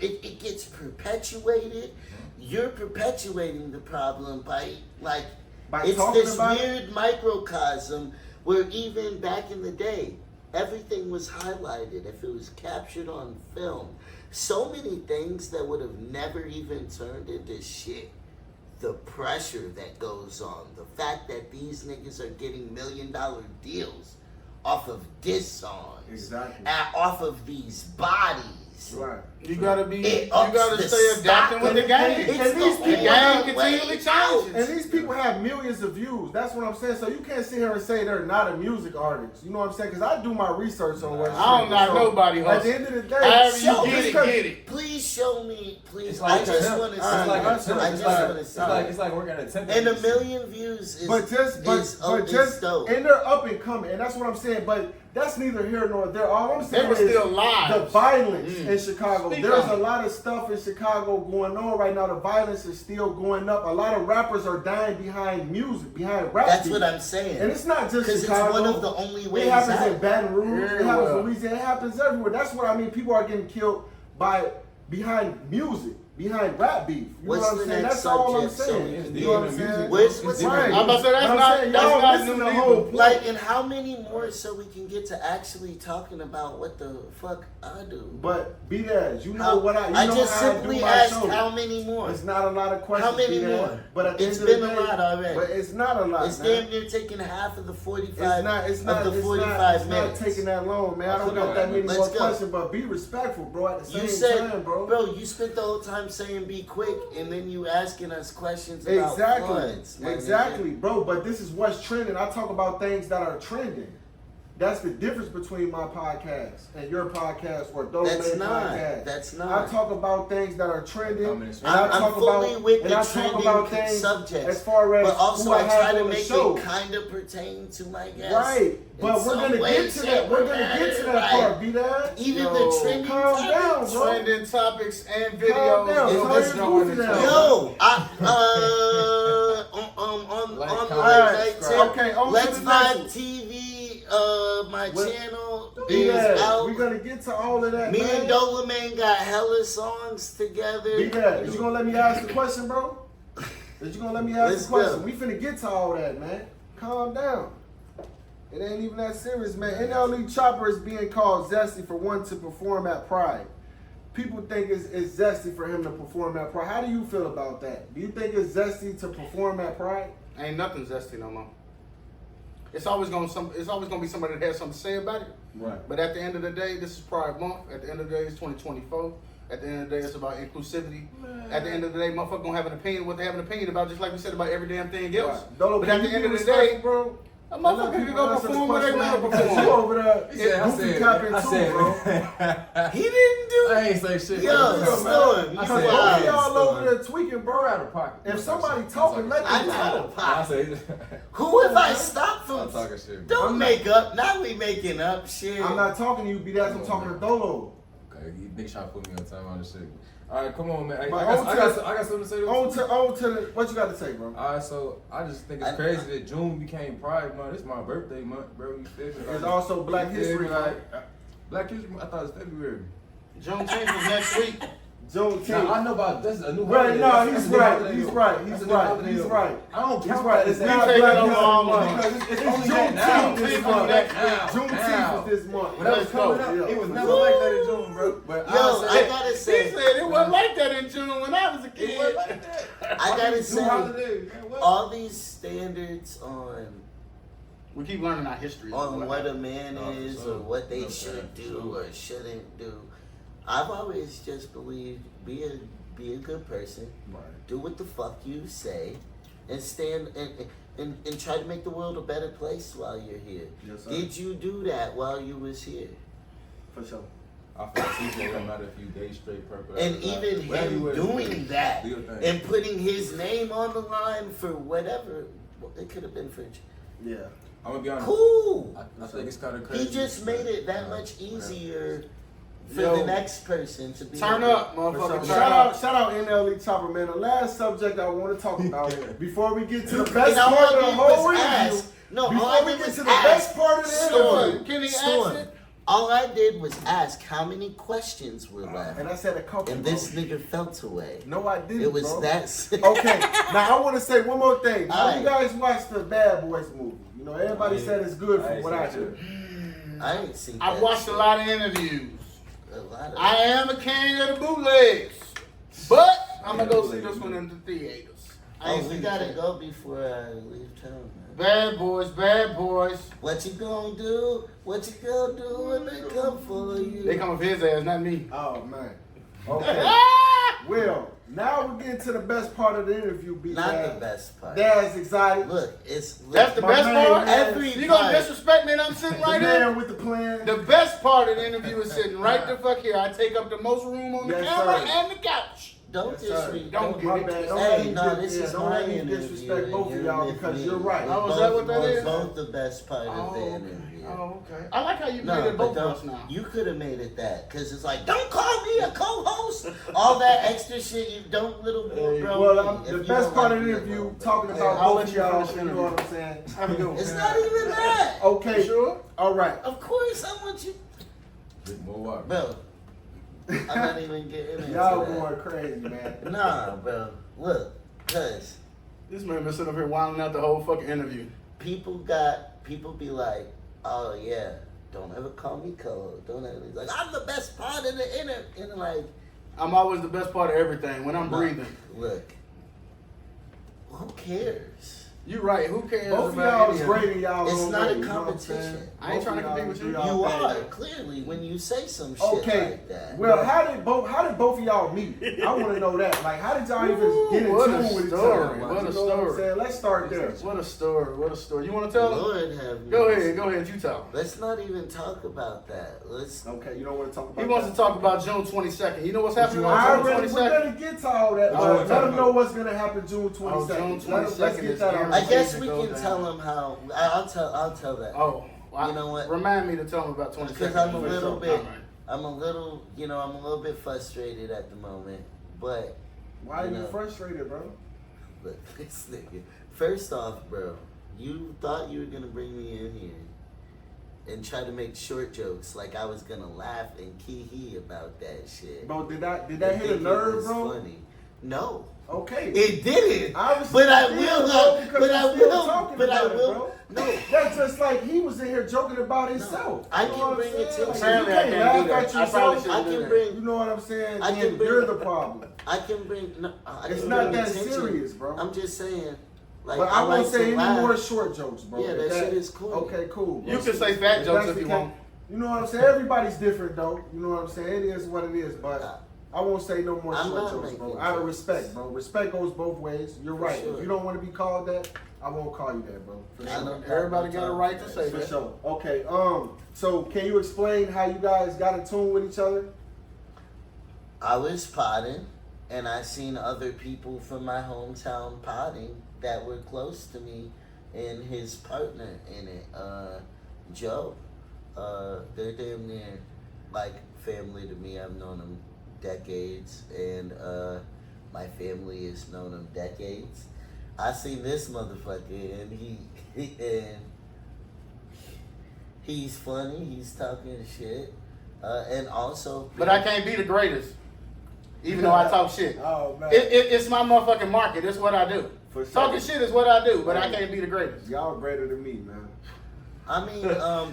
[SPEAKER 2] it gets perpetuated. You're perpetuating the problem by it's
[SPEAKER 1] talking
[SPEAKER 2] this
[SPEAKER 1] about it.
[SPEAKER 2] weird microcosm where even back in the day, everything was highlighted if it was captured on film. So many things that would have never even turned into shit. The pressure that goes on, the fact that these niggas are getting $1 million deals off of diss songs,
[SPEAKER 1] Exactly.
[SPEAKER 2] off of these bodies.
[SPEAKER 1] Right.
[SPEAKER 3] You gotta be,
[SPEAKER 2] It
[SPEAKER 3] you
[SPEAKER 2] ups
[SPEAKER 3] gotta
[SPEAKER 2] the
[SPEAKER 3] stay adapting
[SPEAKER 2] stock.
[SPEAKER 3] with the game.
[SPEAKER 2] It's
[SPEAKER 1] And these
[SPEAKER 2] the
[SPEAKER 3] The
[SPEAKER 1] people
[SPEAKER 3] game
[SPEAKER 1] have-
[SPEAKER 3] continually
[SPEAKER 2] out.
[SPEAKER 3] changes.
[SPEAKER 1] And these people have millions of views. That's what I'm saying. So you can't sit here and say they're not a music artist. You know what I'm saying? Because I do my research on what.
[SPEAKER 3] I don't knock nobody
[SPEAKER 1] At
[SPEAKER 3] hustle.
[SPEAKER 1] the end of the day,
[SPEAKER 3] However you
[SPEAKER 2] show
[SPEAKER 3] get
[SPEAKER 2] me
[SPEAKER 3] it,
[SPEAKER 1] because-
[SPEAKER 3] get it.
[SPEAKER 2] Please show me, please.
[SPEAKER 4] It's like
[SPEAKER 2] I just
[SPEAKER 4] a
[SPEAKER 2] want to
[SPEAKER 4] temp.
[SPEAKER 2] see.
[SPEAKER 4] It's like a
[SPEAKER 1] I
[SPEAKER 4] temp.
[SPEAKER 2] I
[SPEAKER 4] It's
[SPEAKER 2] just
[SPEAKER 4] like-
[SPEAKER 2] want to
[SPEAKER 4] it's
[SPEAKER 2] see.
[SPEAKER 4] like it's like working at a temp.
[SPEAKER 2] And a
[SPEAKER 4] agency.
[SPEAKER 2] million views is
[SPEAKER 1] but just
[SPEAKER 2] dope.
[SPEAKER 1] and they're up and coming, and that's what I'm saying. But that's neither here nor there. All I'm saying
[SPEAKER 3] They were
[SPEAKER 1] is
[SPEAKER 3] still live.
[SPEAKER 1] the violence in Chicago.
[SPEAKER 3] Speak
[SPEAKER 1] There's
[SPEAKER 3] on
[SPEAKER 1] a
[SPEAKER 3] it.
[SPEAKER 1] lot of stuff in Chicago going on right now. The violence is still going up. A lot of rappers are dying behind music, behind rap.
[SPEAKER 2] That's
[SPEAKER 1] beats.
[SPEAKER 2] what I'm saying.
[SPEAKER 1] And it's not just
[SPEAKER 2] Because it's
[SPEAKER 1] Chicago.
[SPEAKER 2] one of the only ways
[SPEAKER 1] It happens
[SPEAKER 2] out.
[SPEAKER 1] in Baton Rouge. It happens in
[SPEAKER 3] Everywhere.
[SPEAKER 1] Louisiana. It happens everywhere. That's what I mean. People are getting killed behind music, behind rap beef. You
[SPEAKER 2] What's
[SPEAKER 1] know what
[SPEAKER 2] the
[SPEAKER 1] I'm saying?
[SPEAKER 2] next
[SPEAKER 1] That's all I'm
[SPEAKER 2] subject, so
[SPEAKER 1] saying.
[SPEAKER 2] we can
[SPEAKER 1] You know what I'm
[SPEAKER 4] do
[SPEAKER 1] saying?
[SPEAKER 4] music.
[SPEAKER 2] What's
[SPEAKER 1] Right.
[SPEAKER 3] I'm about to say that's
[SPEAKER 1] But I'm
[SPEAKER 3] not
[SPEAKER 1] saying,
[SPEAKER 3] that's
[SPEAKER 1] y'all
[SPEAKER 3] not
[SPEAKER 1] missing
[SPEAKER 3] new
[SPEAKER 1] the
[SPEAKER 3] either.
[SPEAKER 1] whole point.
[SPEAKER 2] Like, and how many more so we can get to actually talking about what the fuck I do?
[SPEAKER 1] But Bdaz, you know what
[SPEAKER 2] I
[SPEAKER 1] know
[SPEAKER 2] just
[SPEAKER 1] how I
[SPEAKER 2] simply
[SPEAKER 1] do my
[SPEAKER 2] asked
[SPEAKER 1] show.
[SPEAKER 2] how many more.
[SPEAKER 1] It's not a lot of questions.
[SPEAKER 2] How many
[SPEAKER 1] Bdaz,
[SPEAKER 2] more?
[SPEAKER 1] But at the
[SPEAKER 2] It's
[SPEAKER 1] end of
[SPEAKER 2] been
[SPEAKER 1] the
[SPEAKER 2] a
[SPEAKER 1] day,
[SPEAKER 2] lot already.
[SPEAKER 1] But it's not a lot.
[SPEAKER 2] It's
[SPEAKER 1] man.
[SPEAKER 2] damn near taking half of the 45
[SPEAKER 1] It's not
[SPEAKER 2] of the 45
[SPEAKER 1] it's
[SPEAKER 2] minutes.
[SPEAKER 1] not taking that long, man. I don't got that many
[SPEAKER 2] Let's
[SPEAKER 1] more
[SPEAKER 2] go.
[SPEAKER 1] questions, but be respectful, bro. At the
[SPEAKER 2] You
[SPEAKER 1] same
[SPEAKER 2] said,
[SPEAKER 1] time, bro.
[SPEAKER 2] you spent the whole time I'm saying be quick, and then you asking us questions about floods.
[SPEAKER 1] Exactly, bro. But this is what's trending. I talk about things that are trending. That's the difference between my podcast and your podcast or those podcasts.
[SPEAKER 2] That's not.
[SPEAKER 1] I talk about things that are trending.
[SPEAKER 2] I'm fully with the trending subjects,
[SPEAKER 1] as far as
[SPEAKER 2] but also
[SPEAKER 1] who I
[SPEAKER 2] try
[SPEAKER 1] have
[SPEAKER 2] to
[SPEAKER 1] on the
[SPEAKER 2] make
[SPEAKER 1] show.
[SPEAKER 2] it kind of pertain to my guest.
[SPEAKER 1] Right, but we're gonna get to that. We're gonna get to that part, Bdaz.
[SPEAKER 2] Even the trending topics,
[SPEAKER 3] trending topics and
[SPEAKER 1] Calm
[SPEAKER 3] videos.
[SPEAKER 1] down.
[SPEAKER 3] Let's go into
[SPEAKER 2] Yo, on the website,
[SPEAKER 1] okay, on
[SPEAKER 2] Let's
[SPEAKER 1] to the next one.
[SPEAKER 2] Vibe TV. My channel is
[SPEAKER 1] Bdaz,
[SPEAKER 2] out.
[SPEAKER 1] we're gonna get to all of that.
[SPEAKER 2] Me
[SPEAKER 1] man.
[SPEAKER 2] and Dolomane got hella songs together.
[SPEAKER 1] Bdaz, is you gonna let me ask the question, bro? Is you gonna let me ask
[SPEAKER 2] Let's
[SPEAKER 1] the question?
[SPEAKER 2] go.
[SPEAKER 1] We finna get to all that, man. Calm down. It ain't even that serious, man. NLE Chopper is being called zesty for wanting to perform at Pride. People think it's zesty for him to perform at Pride. How do you feel about that? Do you think it's zesty to perform at Pride?
[SPEAKER 3] Ain't nothing zesty no more. It's always gonna be somebody that has something to say about it.
[SPEAKER 1] Right.
[SPEAKER 3] But at the end of the day, this is Pride Month. At the end of the day, it's 2024. At the end of the day, it's about inclusivity. At the end of the day, motherfuckers gonna have an opinion what they have an opinion about, just like we said about every damn thing else.
[SPEAKER 1] Right. Dolo,
[SPEAKER 3] But at the end of the day,
[SPEAKER 1] bro,
[SPEAKER 3] a motherfucker can go perform where they want to
[SPEAKER 1] you
[SPEAKER 3] perform.
[SPEAKER 1] over there, goofy capping too, bro.
[SPEAKER 2] He didn't do
[SPEAKER 4] I
[SPEAKER 2] it.
[SPEAKER 4] ain't say shit.
[SPEAKER 2] Yo, Storm,
[SPEAKER 1] Because
[SPEAKER 2] you
[SPEAKER 1] both of
[SPEAKER 2] wild,
[SPEAKER 1] y'all over
[SPEAKER 2] Storm.
[SPEAKER 1] there tweaking, bro.
[SPEAKER 4] out of pocket.
[SPEAKER 1] If somebody talking, let
[SPEAKER 2] I
[SPEAKER 1] them
[SPEAKER 2] got a
[SPEAKER 1] talk.
[SPEAKER 4] I
[SPEAKER 2] pop.
[SPEAKER 4] say,
[SPEAKER 2] Who if I stop
[SPEAKER 4] I'm
[SPEAKER 2] from?
[SPEAKER 4] talking shit.
[SPEAKER 2] Don't make up. Now we making up shit.
[SPEAKER 1] I'm not talking to you, Bdaz. I'm talking to Dolo.
[SPEAKER 4] Okay, you think trying to put me on time on this shit. All right, come on, man. I
[SPEAKER 1] But
[SPEAKER 4] got something to say.
[SPEAKER 1] On to the, what you got to say, bro?
[SPEAKER 4] All right, so I just think it's crazy that June became Pride Month. It's my birthday month, bro. You feel me?
[SPEAKER 1] It's also Black History Month.
[SPEAKER 4] Black History Month. I thought it was February.
[SPEAKER 3] Juneteenth is next week.
[SPEAKER 1] Juneteenth.
[SPEAKER 4] Now, I know about this. A new
[SPEAKER 1] Right,
[SPEAKER 4] holiday.
[SPEAKER 1] no,
[SPEAKER 4] That's
[SPEAKER 1] he's
[SPEAKER 4] a new
[SPEAKER 1] right.
[SPEAKER 4] holiday,
[SPEAKER 1] He's
[SPEAKER 4] though.
[SPEAKER 1] right.
[SPEAKER 4] That's
[SPEAKER 1] He's
[SPEAKER 4] a new
[SPEAKER 1] right.
[SPEAKER 4] holiday,
[SPEAKER 1] He's
[SPEAKER 4] though.
[SPEAKER 1] right.
[SPEAKER 4] I don't
[SPEAKER 1] He's
[SPEAKER 4] count
[SPEAKER 1] right.
[SPEAKER 4] that
[SPEAKER 1] It's
[SPEAKER 4] as
[SPEAKER 1] not
[SPEAKER 3] taking
[SPEAKER 1] Black
[SPEAKER 3] it
[SPEAKER 1] History
[SPEAKER 3] along,
[SPEAKER 1] Month
[SPEAKER 3] man.
[SPEAKER 1] because it's
[SPEAKER 4] only
[SPEAKER 1] Juneteenth
[SPEAKER 4] now.
[SPEAKER 1] this
[SPEAKER 3] Juneteenth
[SPEAKER 1] month.
[SPEAKER 3] next
[SPEAKER 1] Juneteenth is this month.
[SPEAKER 4] When I was
[SPEAKER 3] Let's
[SPEAKER 4] coming
[SPEAKER 3] go.
[SPEAKER 4] up,
[SPEAKER 1] Yeah.
[SPEAKER 4] it was never like that in June, bro. But
[SPEAKER 2] Yo, I gotta
[SPEAKER 3] He
[SPEAKER 2] say,
[SPEAKER 3] said it wasn't like that in June when I was a
[SPEAKER 4] it
[SPEAKER 3] kid.
[SPEAKER 4] wasn't like that.
[SPEAKER 2] I gotta
[SPEAKER 4] New
[SPEAKER 2] say,
[SPEAKER 4] holidays, man. What?
[SPEAKER 2] all these standards
[SPEAKER 3] We keep learning our history.
[SPEAKER 2] on what a man
[SPEAKER 4] No, for
[SPEAKER 2] is
[SPEAKER 4] sure.
[SPEAKER 2] or what they
[SPEAKER 4] No,
[SPEAKER 2] should
[SPEAKER 4] for
[SPEAKER 2] do
[SPEAKER 4] sure.
[SPEAKER 2] or shouldn't do. I've always just believed be a good person,
[SPEAKER 1] Right.
[SPEAKER 2] do what the fuck you say, and stand and try to make the world a better place while you're here.
[SPEAKER 1] Yes, sir.
[SPEAKER 2] Did you do that while you was here?
[SPEAKER 1] For sure.
[SPEAKER 4] I feel like CJ don't matter if you day straight purple.
[SPEAKER 2] And even him doing that and putting his name on the line for whatever, it could have been for.
[SPEAKER 1] Yeah.
[SPEAKER 4] I'm gonna be honest.
[SPEAKER 2] Cool.
[SPEAKER 4] I think it's kind of crazy.
[SPEAKER 2] He just made it that much easier for
[SPEAKER 1] Yo.
[SPEAKER 2] the next person to be.
[SPEAKER 3] Turn
[SPEAKER 2] able-
[SPEAKER 3] up, motherfucker. Turn
[SPEAKER 1] Shout
[SPEAKER 3] up.
[SPEAKER 1] out NLE Chopper, man. The last subject I want to talk about before we get to the
[SPEAKER 2] And
[SPEAKER 1] best
[SPEAKER 2] all
[SPEAKER 1] part
[SPEAKER 2] I
[SPEAKER 1] of the
[SPEAKER 2] did
[SPEAKER 1] whole
[SPEAKER 2] was
[SPEAKER 1] interview.
[SPEAKER 2] ask. No, all
[SPEAKER 1] Before
[SPEAKER 2] I
[SPEAKER 1] we
[SPEAKER 2] did
[SPEAKER 1] get
[SPEAKER 2] was
[SPEAKER 1] to the
[SPEAKER 2] ask.
[SPEAKER 1] best part of the
[SPEAKER 2] Storm,
[SPEAKER 1] interview.
[SPEAKER 3] Can he
[SPEAKER 2] Storm.
[SPEAKER 3] ask it?
[SPEAKER 2] All I did was ask how many questions were left,
[SPEAKER 1] And I said a couple.
[SPEAKER 2] and
[SPEAKER 1] bro.
[SPEAKER 2] this nigga felt away.
[SPEAKER 1] No, I didn't.
[SPEAKER 2] It was
[SPEAKER 1] bro.
[SPEAKER 2] that.
[SPEAKER 1] Okay, now I want to say one more thing. Now
[SPEAKER 2] Alright.
[SPEAKER 1] you guys watched the Bad Boys movie. You know, everybody
[SPEAKER 4] I
[SPEAKER 1] said it's good
[SPEAKER 4] I
[SPEAKER 1] from
[SPEAKER 4] ain't
[SPEAKER 1] what I
[SPEAKER 4] seen
[SPEAKER 1] heard.
[SPEAKER 2] I ain't seen.
[SPEAKER 3] I've
[SPEAKER 2] that
[SPEAKER 3] watched a
[SPEAKER 2] shit.
[SPEAKER 3] lot of interviews.
[SPEAKER 2] A lot of.
[SPEAKER 3] I am a king of the bootlegs, but I'm gonna go see this one in the theaters. I
[SPEAKER 2] Oh,
[SPEAKER 3] ain't
[SPEAKER 2] we
[SPEAKER 3] seen
[SPEAKER 2] gotta
[SPEAKER 3] it.
[SPEAKER 2] go before I leave town, man.
[SPEAKER 3] Bad boys, bad boys.
[SPEAKER 2] What you gonna do? What you gonna do when they come for you?
[SPEAKER 3] They come with his ass, not me.
[SPEAKER 1] Oh man. Okay. Well, now we're getting to the best part of the interview.
[SPEAKER 2] Not the best part.
[SPEAKER 1] Dad's excited.
[SPEAKER 2] Look, it's
[SPEAKER 3] That's the
[SPEAKER 1] My
[SPEAKER 3] best
[SPEAKER 1] man,
[SPEAKER 3] part.
[SPEAKER 1] man.
[SPEAKER 2] every
[SPEAKER 3] You gonna
[SPEAKER 2] part.
[SPEAKER 3] disrespect me and I'm sitting
[SPEAKER 1] The
[SPEAKER 3] right
[SPEAKER 1] man
[SPEAKER 3] here?
[SPEAKER 1] with the plan.
[SPEAKER 3] The best part of the interview is sitting right the fuck here. I take up the most room on the
[SPEAKER 1] Yes,
[SPEAKER 3] camera
[SPEAKER 1] sir.
[SPEAKER 3] and the couch.
[SPEAKER 2] Don't
[SPEAKER 1] Yes, sir.
[SPEAKER 2] disrespect.
[SPEAKER 3] Don't
[SPEAKER 1] My
[SPEAKER 3] get it.
[SPEAKER 1] bad. Don't
[SPEAKER 2] Hey,
[SPEAKER 1] let me
[SPEAKER 2] no,
[SPEAKER 1] dis-
[SPEAKER 2] this
[SPEAKER 1] yeah,
[SPEAKER 2] is
[SPEAKER 1] don't
[SPEAKER 2] my
[SPEAKER 1] let me
[SPEAKER 2] interview.
[SPEAKER 1] disrespect both of
[SPEAKER 2] and
[SPEAKER 1] y'all
[SPEAKER 2] you're
[SPEAKER 1] because
[SPEAKER 2] with
[SPEAKER 1] you're
[SPEAKER 2] me.
[SPEAKER 1] right.
[SPEAKER 3] Oh, is
[SPEAKER 2] Both-
[SPEAKER 3] that what that is?
[SPEAKER 2] Both the best part of the
[SPEAKER 3] Oh,
[SPEAKER 2] interview.
[SPEAKER 3] okay. I like how you
[SPEAKER 2] No,
[SPEAKER 3] made it
[SPEAKER 2] but
[SPEAKER 3] both of us
[SPEAKER 2] don't.
[SPEAKER 3] now.
[SPEAKER 2] You could have made it that, cause it's like, don't call me a co-host. All that extra shit you don't, little bro.
[SPEAKER 1] Well,
[SPEAKER 2] If
[SPEAKER 1] the
[SPEAKER 2] you
[SPEAKER 1] best
[SPEAKER 2] don't
[SPEAKER 1] part
[SPEAKER 2] like
[SPEAKER 1] of the
[SPEAKER 2] me
[SPEAKER 1] interview,
[SPEAKER 2] alone,
[SPEAKER 1] talking
[SPEAKER 2] bro.
[SPEAKER 1] about
[SPEAKER 3] I'll
[SPEAKER 1] both
[SPEAKER 3] let
[SPEAKER 1] of
[SPEAKER 3] you
[SPEAKER 1] y'all,
[SPEAKER 3] finish
[SPEAKER 1] you know what I'm saying?
[SPEAKER 3] Have a good one.
[SPEAKER 2] It's not even that.
[SPEAKER 1] Okay,
[SPEAKER 3] You sure?
[SPEAKER 1] all right.
[SPEAKER 2] Of course, I want you,
[SPEAKER 4] Drink more water.
[SPEAKER 2] bro. I'm not even getting into
[SPEAKER 1] Y'all
[SPEAKER 2] that.
[SPEAKER 1] going crazy, man.
[SPEAKER 2] Nah, bro. Look, cause
[SPEAKER 3] This man been sitting up here wilding out the whole fucking interview.
[SPEAKER 2] people be like, oh yeah, don't ever call me co-host. Don't ever like, I'm the best part of the interview. And like,
[SPEAKER 3] I'm always the best part of everything when I'm breathing.
[SPEAKER 2] look, who cares?
[SPEAKER 3] You right. Who cares
[SPEAKER 1] Both of
[SPEAKER 3] about
[SPEAKER 1] y'all
[SPEAKER 3] any
[SPEAKER 1] is
[SPEAKER 3] of
[SPEAKER 1] great
[SPEAKER 3] it?
[SPEAKER 1] in y'all
[SPEAKER 2] It's
[SPEAKER 1] own
[SPEAKER 2] not
[SPEAKER 1] way,
[SPEAKER 2] a
[SPEAKER 1] you know what I'm
[SPEAKER 2] competition.
[SPEAKER 1] saying?
[SPEAKER 3] I ain't trying to
[SPEAKER 1] Both of
[SPEAKER 3] compete with
[SPEAKER 1] y'all
[SPEAKER 3] you.
[SPEAKER 1] do
[SPEAKER 2] You
[SPEAKER 1] y'all
[SPEAKER 2] are
[SPEAKER 1] thing.
[SPEAKER 2] clearly when you say some shit
[SPEAKER 1] Okay.
[SPEAKER 2] like that.
[SPEAKER 1] Well, how did both of y'all meet? I want to know that. Like, how did y'all even get in
[SPEAKER 3] What a
[SPEAKER 1] tune with each
[SPEAKER 3] story.
[SPEAKER 1] other?
[SPEAKER 3] What a
[SPEAKER 1] You know what I'm
[SPEAKER 3] story.
[SPEAKER 1] saying? Let's start there.
[SPEAKER 3] What a story. What a story. You want to tell them?
[SPEAKER 2] Lord have
[SPEAKER 3] Go
[SPEAKER 2] mercy.
[SPEAKER 3] ahead. You tell them.
[SPEAKER 2] Let's not even talk about that. Let's.
[SPEAKER 1] Okay, you don't want to talk about
[SPEAKER 3] He wants
[SPEAKER 1] that?
[SPEAKER 3] to talk about June 22nd. You know what's happening
[SPEAKER 1] I
[SPEAKER 3] on June
[SPEAKER 1] already, we're
[SPEAKER 3] 22nd?
[SPEAKER 1] gonna get to all that,
[SPEAKER 3] Oh,
[SPEAKER 1] but
[SPEAKER 3] we're
[SPEAKER 1] let them
[SPEAKER 3] talking
[SPEAKER 1] know what's gonna happen June 22nd.
[SPEAKER 3] June
[SPEAKER 1] Let's
[SPEAKER 3] 22nd
[SPEAKER 1] get
[SPEAKER 3] is
[SPEAKER 1] that
[SPEAKER 3] Aaron
[SPEAKER 1] on.
[SPEAKER 2] I
[SPEAKER 3] Please
[SPEAKER 2] guess
[SPEAKER 3] to
[SPEAKER 2] we
[SPEAKER 3] go
[SPEAKER 2] can
[SPEAKER 3] down.
[SPEAKER 2] tell them how. I'll tell that.
[SPEAKER 3] Oh, well,
[SPEAKER 2] You know what?
[SPEAKER 3] Remind me to tell him about 22nd.
[SPEAKER 2] Because I'm a
[SPEAKER 3] For
[SPEAKER 2] little
[SPEAKER 3] sure.
[SPEAKER 2] bit.
[SPEAKER 3] All right.
[SPEAKER 2] I'm a little bit frustrated at the moment. But
[SPEAKER 1] Why are you
[SPEAKER 2] know,
[SPEAKER 1] frustrated, bro?
[SPEAKER 2] look, this nigga. First off, bro, you thought you were gonna bring me in here and try to make short jokes like I was gonna laugh and key about that shit.
[SPEAKER 1] Bro, did that
[SPEAKER 2] And
[SPEAKER 1] hit a
[SPEAKER 2] think it
[SPEAKER 1] nerve,
[SPEAKER 2] was
[SPEAKER 1] bro?
[SPEAKER 2] Funny. No.
[SPEAKER 1] Okay.
[SPEAKER 2] It didn't.
[SPEAKER 1] Obviously
[SPEAKER 2] But I
[SPEAKER 1] it
[SPEAKER 2] will
[SPEAKER 1] did,
[SPEAKER 2] not.
[SPEAKER 1] bro, because
[SPEAKER 2] But
[SPEAKER 1] you're
[SPEAKER 2] I
[SPEAKER 1] still
[SPEAKER 2] will.
[SPEAKER 1] talking
[SPEAKER 2] But I
[SPEAKER 1] about it,
[SPEAKER 2] will.
[SPEAKER 1] bro.
[SPEAKER 2] No.
[SPEAKER 1] That's just like he was in here joking about himself.
[SPEAKER 2] I
[SPEAKER 1] You know
[SPEAKER 2] can
[SPEAKER 1] what I'm
[SPEAKER 2] bring it
[SPEAKER 1] saying?
[SPEAKER 2] to-
[SPEAKER 1] Like,
[SPEAKER 3] Apparently
[SPEAKER 1] you
[SPEAKER 3] I
[SPEAKER 1] can't
[SPEAKER 3] can't
[SPEAKER 1] laugh
[SPEAKER 3] do that.
[SPEAKER 1] at
[SPEAKER 3] I probably
[SPEAKER 1] yourself.
[SPEAKER 3] shouldn't
[SPEAKER 2] I
[SPEAKER 3] do
[SPEAKER 2] can
[SPEAKER 3] that.
[SPEAKER 2] bring.
[SPEAKER 1] You know what I'm saying?
[SPEAKER 2] I can
[SPEAKER 1] Then
[SPEAKER 2] bring-
[SPEAKER 1] you're the problem.
[SPEAKER 2] I can bring. No, I
[SPEAKER 1] It's
[SPEAKER 2] can
[SPEAKER 1] not
[SPEAKER 2] bring
[SPEAKER 1] that
[SPEAKER 2] attention.
[SPEAKER 1] serious, bro.
[SPEAKER 2] I'm just saying. Like,
[SPEAKER 1] But I won't
[SPEAKER 2] like
[SPEAKER 1] say
[SPEAKER 2] to
[SPEAKER 1] any
[SPEAKER 2] laugh.
[SPEAKER 1] more short jokes, bro.
[SPEAKER 2] Yeah, that shit is cool.
[SPEAKER 1] Okay, cool. Bro.
[SPEAKER 3] You can say fat jokes
[SPEAKER 1] that's
[SPEAKER 3] if
[SPEAKER 1] the
[SPEAKER 3] you
[SPEAKER 1] case.
[SPEAKER 3] want.
[SPEAKER 1] You know what I'm saying? Everybody's different, though. You know what I'm saying? It is what it is, but I won't say no more
[SPEAKER 2] I'm
[SPEAKER 1] short
[SPEAKER 2] not
[SPEAKER 1] jokes, bro.
[SPEAKER 2] making
[SPEAKER 1] Out of
[SPEAKER 2] jokes.
[SPEAKER 1] respect, bro. Respect goes both ways. You're
[SPEAKER 2] For
[SPEAKER 1] right.
[SPEAKER 2] sure.
[SPEAKER 1] If you don't want to be called that, I won't call you that, bro. For
[SPEAKER 2] I
[SPEAKER 1] sure.
[SPEAKER 2] don't-
[SPEAKER 3] Everybody got a right to say
[SPEAKER 1] For
[SPEAKER 3] that.
[SPEAKER 1] sure. Okay. So can you explain how you guys got in tune with each other?
[SPEAKER 2] I was potting, and I seen other people from my hometown potting that were close to me, and his partner in it, Joe. They're damn near like family to me. I've known them decades, and my family has known him decades. I seen this motherfucker, and he's funny. He's talking shit, and also.
[SPEAKER 3] But I can't be the greatest, even though I talk shit.
[SPEAKER 1] Oh man.
[SPEAKER 3] It's my motherfucking market. It's what I do.
[SPEAKER 1] For sure.
[SPEAKER 3] Talking shit is what I do, but I can't be the greatest.
[SPEAKER 1] Y'all greater than me, man.
[SPEAKER 2] I mean,
[SPEAKER 3] Because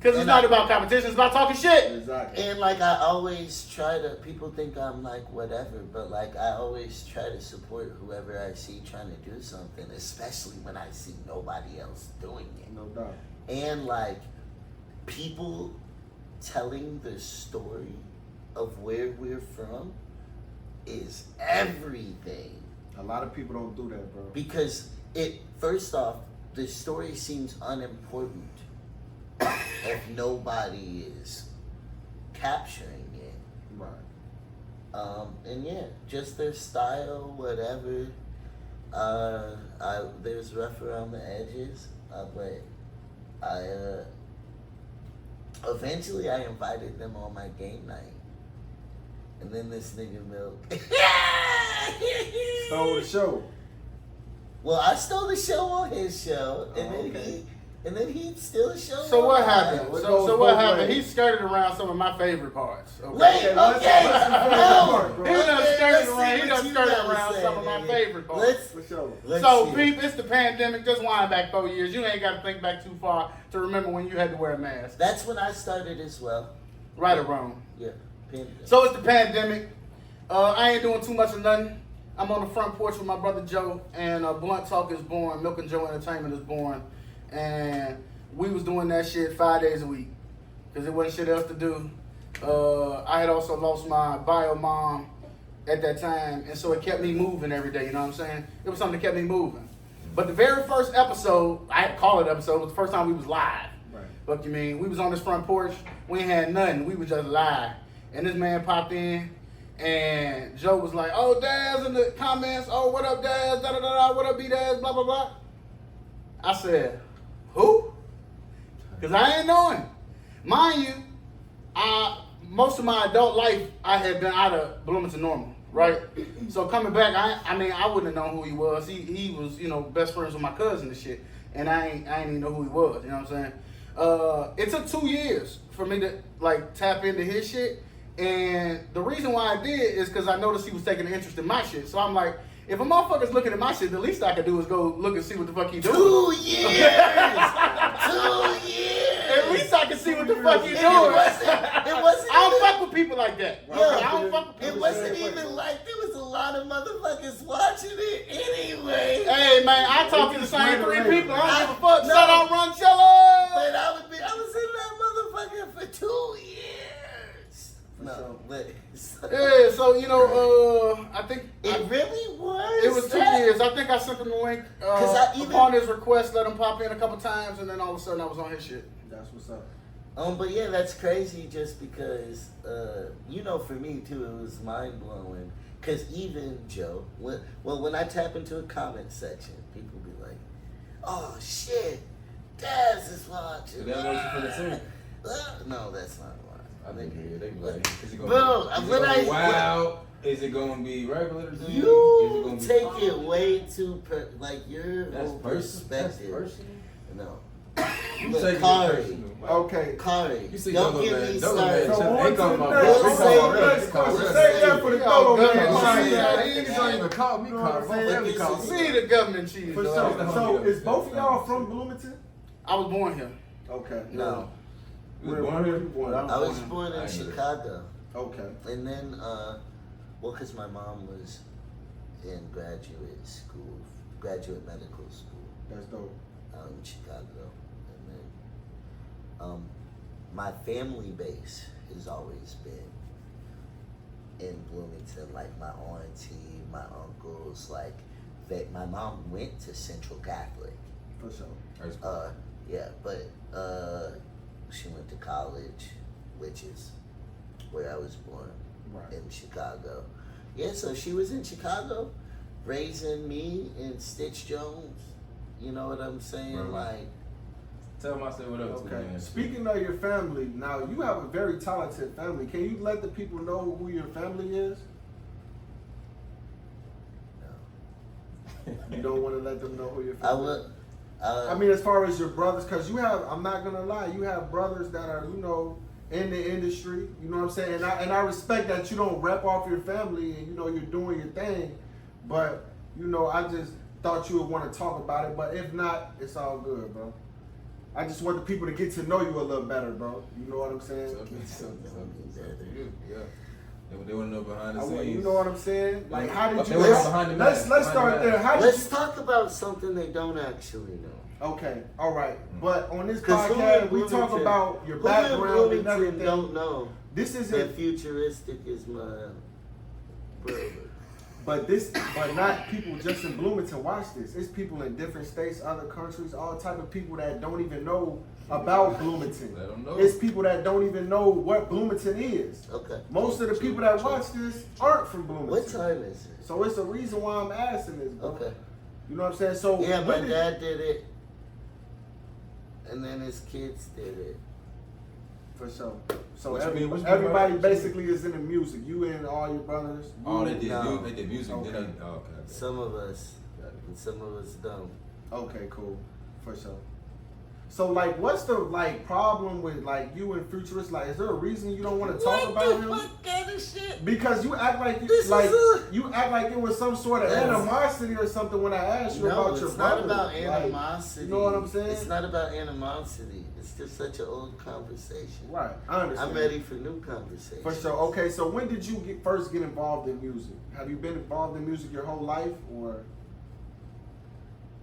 [SPEAKER 3] it's
[SPEAKER 2] and
[SPEAKER 3] not
[SPEAKER 2] I-
[SPEAKER 3] about competition. It's about talking shit.
[SPEAKER 1] Exactly.
[SPEAKER 2] and like I always try to. People think I'm like whatever, but like I always try to support whoever I see trying to do something, especially when I see nobody else doing it.
[SPEAKER 1] No doubt.
[SPEAKER 2] And like people telling the story of where we're from is everything.
[SPEAKER 1] A lot of people don't do that, bro.
[SPEAKER 2] Because first off, the story seems unimportant if nobody is capturing it.
[SPEAKER 1] Right.
[SPEAKER 2] And yeah, just their style, whatever. There's rough around the edges, but eventually I invited them on my game night. And then this nigga Milk
[SPEAKER 1] Stole the show.
[SPEAKER 2] Well, I stole the show on his show, and
[SPEAKER 1] Oh,
[SPEAKER 2] then
[SPEAKER 1] okay.
[SPEAKER 2] he stole the show.
[SPEAKER 3] So
[SPEAKER 2] on
[SPEAKER 3] what
[SPEAKER 2] mine.
[SPEAKER 3] happened?
[SPEAKER 1] It
[SPEAKER 3] So
[SPEAKER 1] goes
[SPEAKER 3] what
[SPEAKER 1] both
[SPEAKER 3] happened?
[SPEAKER 1] ways.
[SPEAKER 3] He skirted around some of my favorite parts. Okay?
[SPEAKER 2] Wait,
[SPEAKER 1] Okay, let's-
[SPEAKER 2] okay.
[SPEAKER 1] let's see
[SPEAKER 2] No.
[SPEAKER 1] part, bro.
[SPEAKER 3] He done
[SPEAKER 2] Okay,
[SPEAKER 3] skirted
[SPEAKER 2] let's see
[SPEAKER 3] around. He
[SPEAKER 2] what
[SPEAKER 3] done
[SPEAKER 2] you
[SPEAKER 3] skirted
[SPEAKER 2] gotta
[SPEAKER 3] around
[SPEAKER 2] say,
[SPEAKER 3] some of my
[SPEAKER 2] nigga.
[SPEAKER 3] favorite parts.
[SPEAKER 1] For sure.
[SPEAKER 2] Let's
[SPEAKER 3] So,
[SPEAKER 2] see it.
[SPEAKER 3] peep, it's the pandemic. Just wind back 4 years. You ain't got to think back too far to remember when you had to wear a mask.
[SPEAKER 2] That's when I started as well.
[SPEAKER 3] Right or wrong.
[SPEAKER 2] Yeah. Pandemic.
[SPEAKER 3] So it's the pandemic. I ain't doing too much of nothing. I'm on the front porch with my brother Joe, and Blunt Talk is born. Milk and Joe Entertainment is born, and we was doing that shit 5 days a week because there wasn't shit else to do. I had also lost my bio mom at that time, and so it kept me moving every day. You know what I'm saying? It was something that kept me moving. But the very first episode, I had to call it episode, was the first time we was live.
[SPEAKER 1] Right.
[SPEAKER 3] What you mean? We was on this front porch. We ain't had nothing. We was just live. And this man popped in, and Joe was like, "Oh, Daz," in the comments. "Oh, what up, Daz? Da da da da. What up, Bdaz? Blah blah blah." I said, "Who?" Because I ain't knowing. Mind you, most of my adult life, I had been out of Bloomington Normal, right? So coming back, I mean, I wouldn't have known who he was. He was, best friends with my cousin and shit, and I ain't even know who he was. You know what I'm saying? It took 2 years for me to like tap into his shit, and the reason why I did is because I noticed he was taking an interest in my shit. So I'm like, if a motherfucker's looking at my shit, the least I could do is go look and see what the fuck he doing.
[SPEAKER 2] 2 years. 2 years.
[SPEAKER 3] At least I I can see what the fuck you doing.
[SPEAKER 2] It wasn't
[SPEAKER 3] I don't
[SPEAKER 2] even-
[SPEAKER 3] fuck with people like that.
[SPEAKER 2] Yo,
[SPEAKER 3] I don't fuck with people
[SPEAKER 2] It
[SPEAKER 3] like
[SPEAKER 2] wasn't
[SPEAKER 3] that.
[SPEAKER 2] even like there was a lot of motherfuckers watching it anyway.
[SPEAKER 3] Hey man, I talk to the same three people. I don't give a fuck.
[SPEAKER 2] No.
[SPEAKER 3] Shout out Roncello.
[SPEAKER 2] But I was in that motherfucker for 2 years. No, but
[SPEAKER 3] Yeah, so you know, I think
[SPEAKER 2] it really was.
[SPEAKER 3] it was 2 years. I think I sent him the link.
[SPEAKER 2] 'Cause I even-
[SPEAKER 3] Upon his request, let him pop in a couple times, and then all of a sudden I was on his shit.
[SPEAKER 1] That's what's up.
[SPEAKER 2] But yeah, that's crazy. Just because, you know, for me too, it was mind blowing. Cause even Joe, when I tap into a comment section, people be like, "Oh shit, Daz is watching."
[SPEAKER 4] Is that what you finna say?
[SPEAKER 2] No, that's not why.
[SPEAKER 4] I think they like, is it gonna
[SPEAKER 2] Bro,
[SPEAKER 4] be, is it
[SPEAKER 2] when
[SPEAKER 4] gonna be
[SPEAKER 2] I-
[SPEAKER 4] wild? Is it gonna be regular? Is it
[SPEAKER 2] You
[SPEAKER 4] gonna be
[SPEAKER 2] take
[SPEAKER 4] fun?
[SPEAKER 2] it way too like your
[SPEAKER 4] That's
[SPEAKER 2] whole
[SPEAKER 4] personal.
[SPEAKER 2] perspective.
[SPEAKER 4] That's personal.
[SPEAKER 2] No.
[SPEAKER 4] You
[SPEAKER 2] But
[SPEAKER 4] take it
[SPEAKER 2] Kari,
[SPEAKER 4] personal. Like,
[SPEAKER 1] Okay.
[SPEAKER 2] Kari,
[SPEAKER 4] You see
[SPEAKER 2] don't
[SPEAKER 4] Douglas
[SPEAKER 2] get
[SPEAKER 4] man,
[SPEAKER 2] me
[SPEAKER 4] Douglas man,
[SPEAKER 2] started.
[SPEAKER 1] So
[SPEAKER 4] they
[SPEAKER 1] on to
[SPEAKER 4] call
[SPEAKER 1] the
[SPEAKER 4] my
[SPEAKER 1] next
[SPEAKER 2] We'll
[SPEAKER 1] question.
[SPEAKER 2] say
[SPEAKER 1] Next
[SPEAKER 2] that.
[SPEAKER 1] question.
[SPEAKER 2] We'll
[SPEAKER 1] Say
[SPEAKER 2] say
[SPEAKER 1] that for the
[SPEAKER 3] that.
[SPEAKER 1] Dodo
[SPEAKER 3] Yo,
[SPEAKER 1] man.
[SPEAKER 3] Douglas,
[SPEAKER 1] Say
[SPEAKER 3] yeah,
[SPEAKER 1] that.
[SPEAKER 4] Niggas don't even call me Kari.
[SPEAKER 1] But
[SPEAKER 4] Let me call
[SPEAKER 2] this
[SPEAKER 4] me.
[SPEAKER 3] See the government cheese.
[SPEAKER 1] For
[SPEAKER 3] dog.
[SPEAKER 1] sure. So is both of y'all from Bloomington?
[SPEAKER 3] I was born here.
[SPEAKER 1] Okay.
[SPEAKER 2] No,
[SPEAKER 4] You was born here?
[SPEAKER 1] you born?
[SPEAKER 2] I was born
[SPEAKER 4] I
[SPEAKER 2] in
[SPEAKER 4] ain't know that.
[SPEAKER 2] Chicago.
[SPEAKER 1] Okay.
[SPEAKER 2] And then, because my mom was in graduate medical school
[SPEAKER 1] That's dope.
[SPEAKER 2] out in Chicago. And then, my family base has always been in Bloomington. Like my auntie, my uncles, like my mom went to Central Catholic.
[SPEAKER 1] For sure.
[SPEAKER 4] That's cool.
[SPEAKER 2] Yeah, but she went to college, which is where I was born.
[SPEAKER 1] Right.
[SPEAKER 2] In Chicago. Yeah, so she was in Chicago raising me and Stitch Jones. You know what I'm saying?
[SPEAKER 4] Right.
[SPEAKER 2] Like,
[SPEAKER 4] Tell them I said what up to
[SPEAKER 1] Okay.
[SPEAKER 4] man.
[SPEAKER 1] Speaking of your family, now you have a very talented family. Can you let the people know who your family is?
[SPEAKER 2] no.
[SPEAKER 1] You don't want to let them know who your
[SPEAKER 2] I
[SPEAKER 1] family
[SPEAKER 2] would.
[SPEAKER 1] is? I mean, as far as your brothers, because you have, I'm not going to lie, you have brothers that are, you know, in the industry. You know what I'm saying? And I respect that you don't rep off your family and, you know, you're doing your thing. But, you know, I just thought you would want to talk about it. But if not, it's all good, bro. I just want the people to get to know you a little better, bro. You know what I'm saying?
[SPEAKER 4] Yeah. They want to know behind the
[SPEAKER 1] I want,
[SPEAKER 4] scenes.
[SPEAKER 1] you know what I'm saying? Like, how did
[SPEAKER 4] They
[SPEAKER 1] you?
[SPEAKER 4] want to know behind the
[SPEAKER 1] Let's
[SPEAKER 4] mask,
[SPEAKER 1] start
[SPEAKER 4] behind the
[SPEAKER 1] there. How did
[SPEAKER 2] Let's
[SPEAKER 1] you?
[SPEAKER 2] talk about something they don't actually know.
[SPEAKER 1] Okay, all right. But on this
[SPEAKER 2] 'Cause who in
[SPEAKER 1] podcast, we talk
[SPEAKER 2] Bloomington-
[SPEAKER 1] about your
[SPEAKER 2] Who in
[SPEAKER 1] background and
[SPEAKER 2] Bloomington
[SPEAKER 1] everything.
[SPEAKER 2] don't know
[SPEAKER 1] This
[SPEAKER 2] that
[SPEAKER 1] isn't,
[SPEAKER 2] Futuristic is my brother.
[SPEAKER 1] but not people just in Bloomington watch this. It's people in different states, other countries, all type of people that don't even know about Bloomington.
[SPEAKER 4] Let them know.
[SPEAKER 1] It's people that don't even know what Bloomington is.
[SPEAKER 2] Okay.
[SPEAKER 1] Most of the people that watch this aren't from Bloomington.
[SPEAKER 2] What time is it?
[SPEAKER 1] So it's a reason why I'm asking this, bro.
[SPEAKER 2] Okay.
[SPEAKER 1] You know what I'm saying? So
[SPEAKER 2] Yeah, my
[SPEAKER 1] when did-
[SPEAKER 2] dad did it, and then his kids did it.
[SPEAKER 1] For sure. So
[SPEAKER 4] What you mean? What you mean by
[SPEAKER 1] everybody
[SPEAKER 4] that?
[SPEAKER 1] basically is in the music. You and all your brothers.
[SPEAKER 4] Oh, they did.
[SPEAKER 2] No.
[SPEAKER 4] They did music.
[SPEAKER 1] Okay.
[SPEAKER 4] Then they, oh, okay.
[SPEAKER 2] Some of us, and some of us don't.
[SPEAKER 1] Okay, cool. For sure. So like, what's the like problem with like you and Futurist? Like, is there a reason you don't want to talk about him?
[SPEAKER 2] What the fuck kind of shit?
[SPEAKER 1] Because you act like
[SPEAKER 2] This
[SPEAKER 1] like
[SPEAKER 2] is a-
[SPEAKER 1] you act like it was some sort of
[SPEAKER 2] Yes.
[SPEAKER 1] animosity or something when I asked you
[SPEAKER 2] No,
[SPEAKER 1] about your
[SPEAKER 2] it's not
[SPEAKER 1] brother.
[SPEAKER 2] about
[SPEAKER 1] Like,
[SPEAKER 2] animosity.
[SPEAKER 1] you know what I'm saying?
[SPEAKER 2] It's not about animosity. It's just such an old conversation.
[SPEAKER 1] Right, I understand.
[SPEAKER 2] I'm ready for new conversations.
[SPEAKER 1] For sure. Okay, so when did you first get involved in music? Have you been involved in music your whole life, or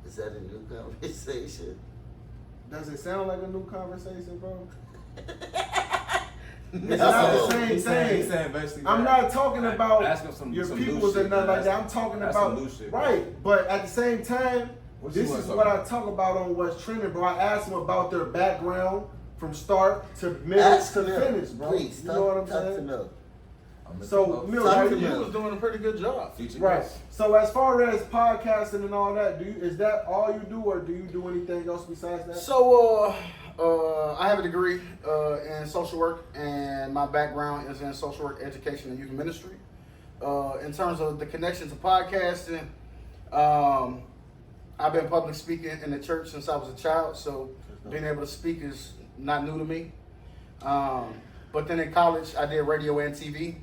[SPEAKER 2] Is that a new conversation?
[SPEAKER 1] does it sound like a new conversation, bro?
[SPEAKER 2] No.
[SPEAKER 1] It's not the same
[SPEAKER 4] He's
[SPEAKER 1] thing.
[SPEAKER 4] saying basically.
[SPEAKER 1] I'm
[SPEAKER 4] that-
[SPEAKER 1] not talking about
[SPEAKER 4] ask him some
[SPEAKER 1] your
[SPEAKER 4] new
[SPEAKER 1] peoples
[SPEAKER 4] shit,
[SPEAKER 1] and nothing
[SPEAKER 4] man.
[SPEAKER 1] like that. I'm talking
[SPEAKER 4] That's
[SPEAKER 1] about
[SPEAKER 4] some new shit,
[SPEAKER 1] right, but at the same time,
[SPEAKER 4] What you
[SPEAKER 1] this
[SPEAKER 4] wanna
[SPEAKER 1] is
[SPEAKER 4] talk
[SPEAKER 1] what I
[SPEAKER 4] about?
[SPEAKER 1] talk about on What's Trending, bro. I asked them about their background from start to middle
[SPEAKER 2] Ask
[SPEAKER 1] to
[SPEAKER 2] Milk,
[SPEAKER 1] finish, bro.
[SPEAKER 2] please.
[SPEAKER 1] You know what I'm
[SPEAKER 2] talk to
[SPEAKER 1] saying?
[SPEAKER 2] Milk.
[SPEAKER 1] So, Milk,
[SPEAKER 2] Talk
[SPEAKER 1] how
[SPEAKER 2] to
[SPEAKER 1] do
[SPEAKER 3] You
[SPEAKER 2] Milk.
[SPEAKER 1] you?
[SPEAKER 3] was doing a pretty good job.
[SPEAKER 4] Future
[SPEAKER 1] Right.
[SPEAKER 4] guest.
[SPEAKER 1] So as far as podcasting and all that, is that all you do, or do you do anything else besides that?
[SPEAKER 3] So, I have a degree in social work, and my background is in social work, education, and youth ministry. In terms of the connection to podcasting, I've been public speaking in the church since I was a child, so being able to speak is not new to me. But then in college, I did radio and TV.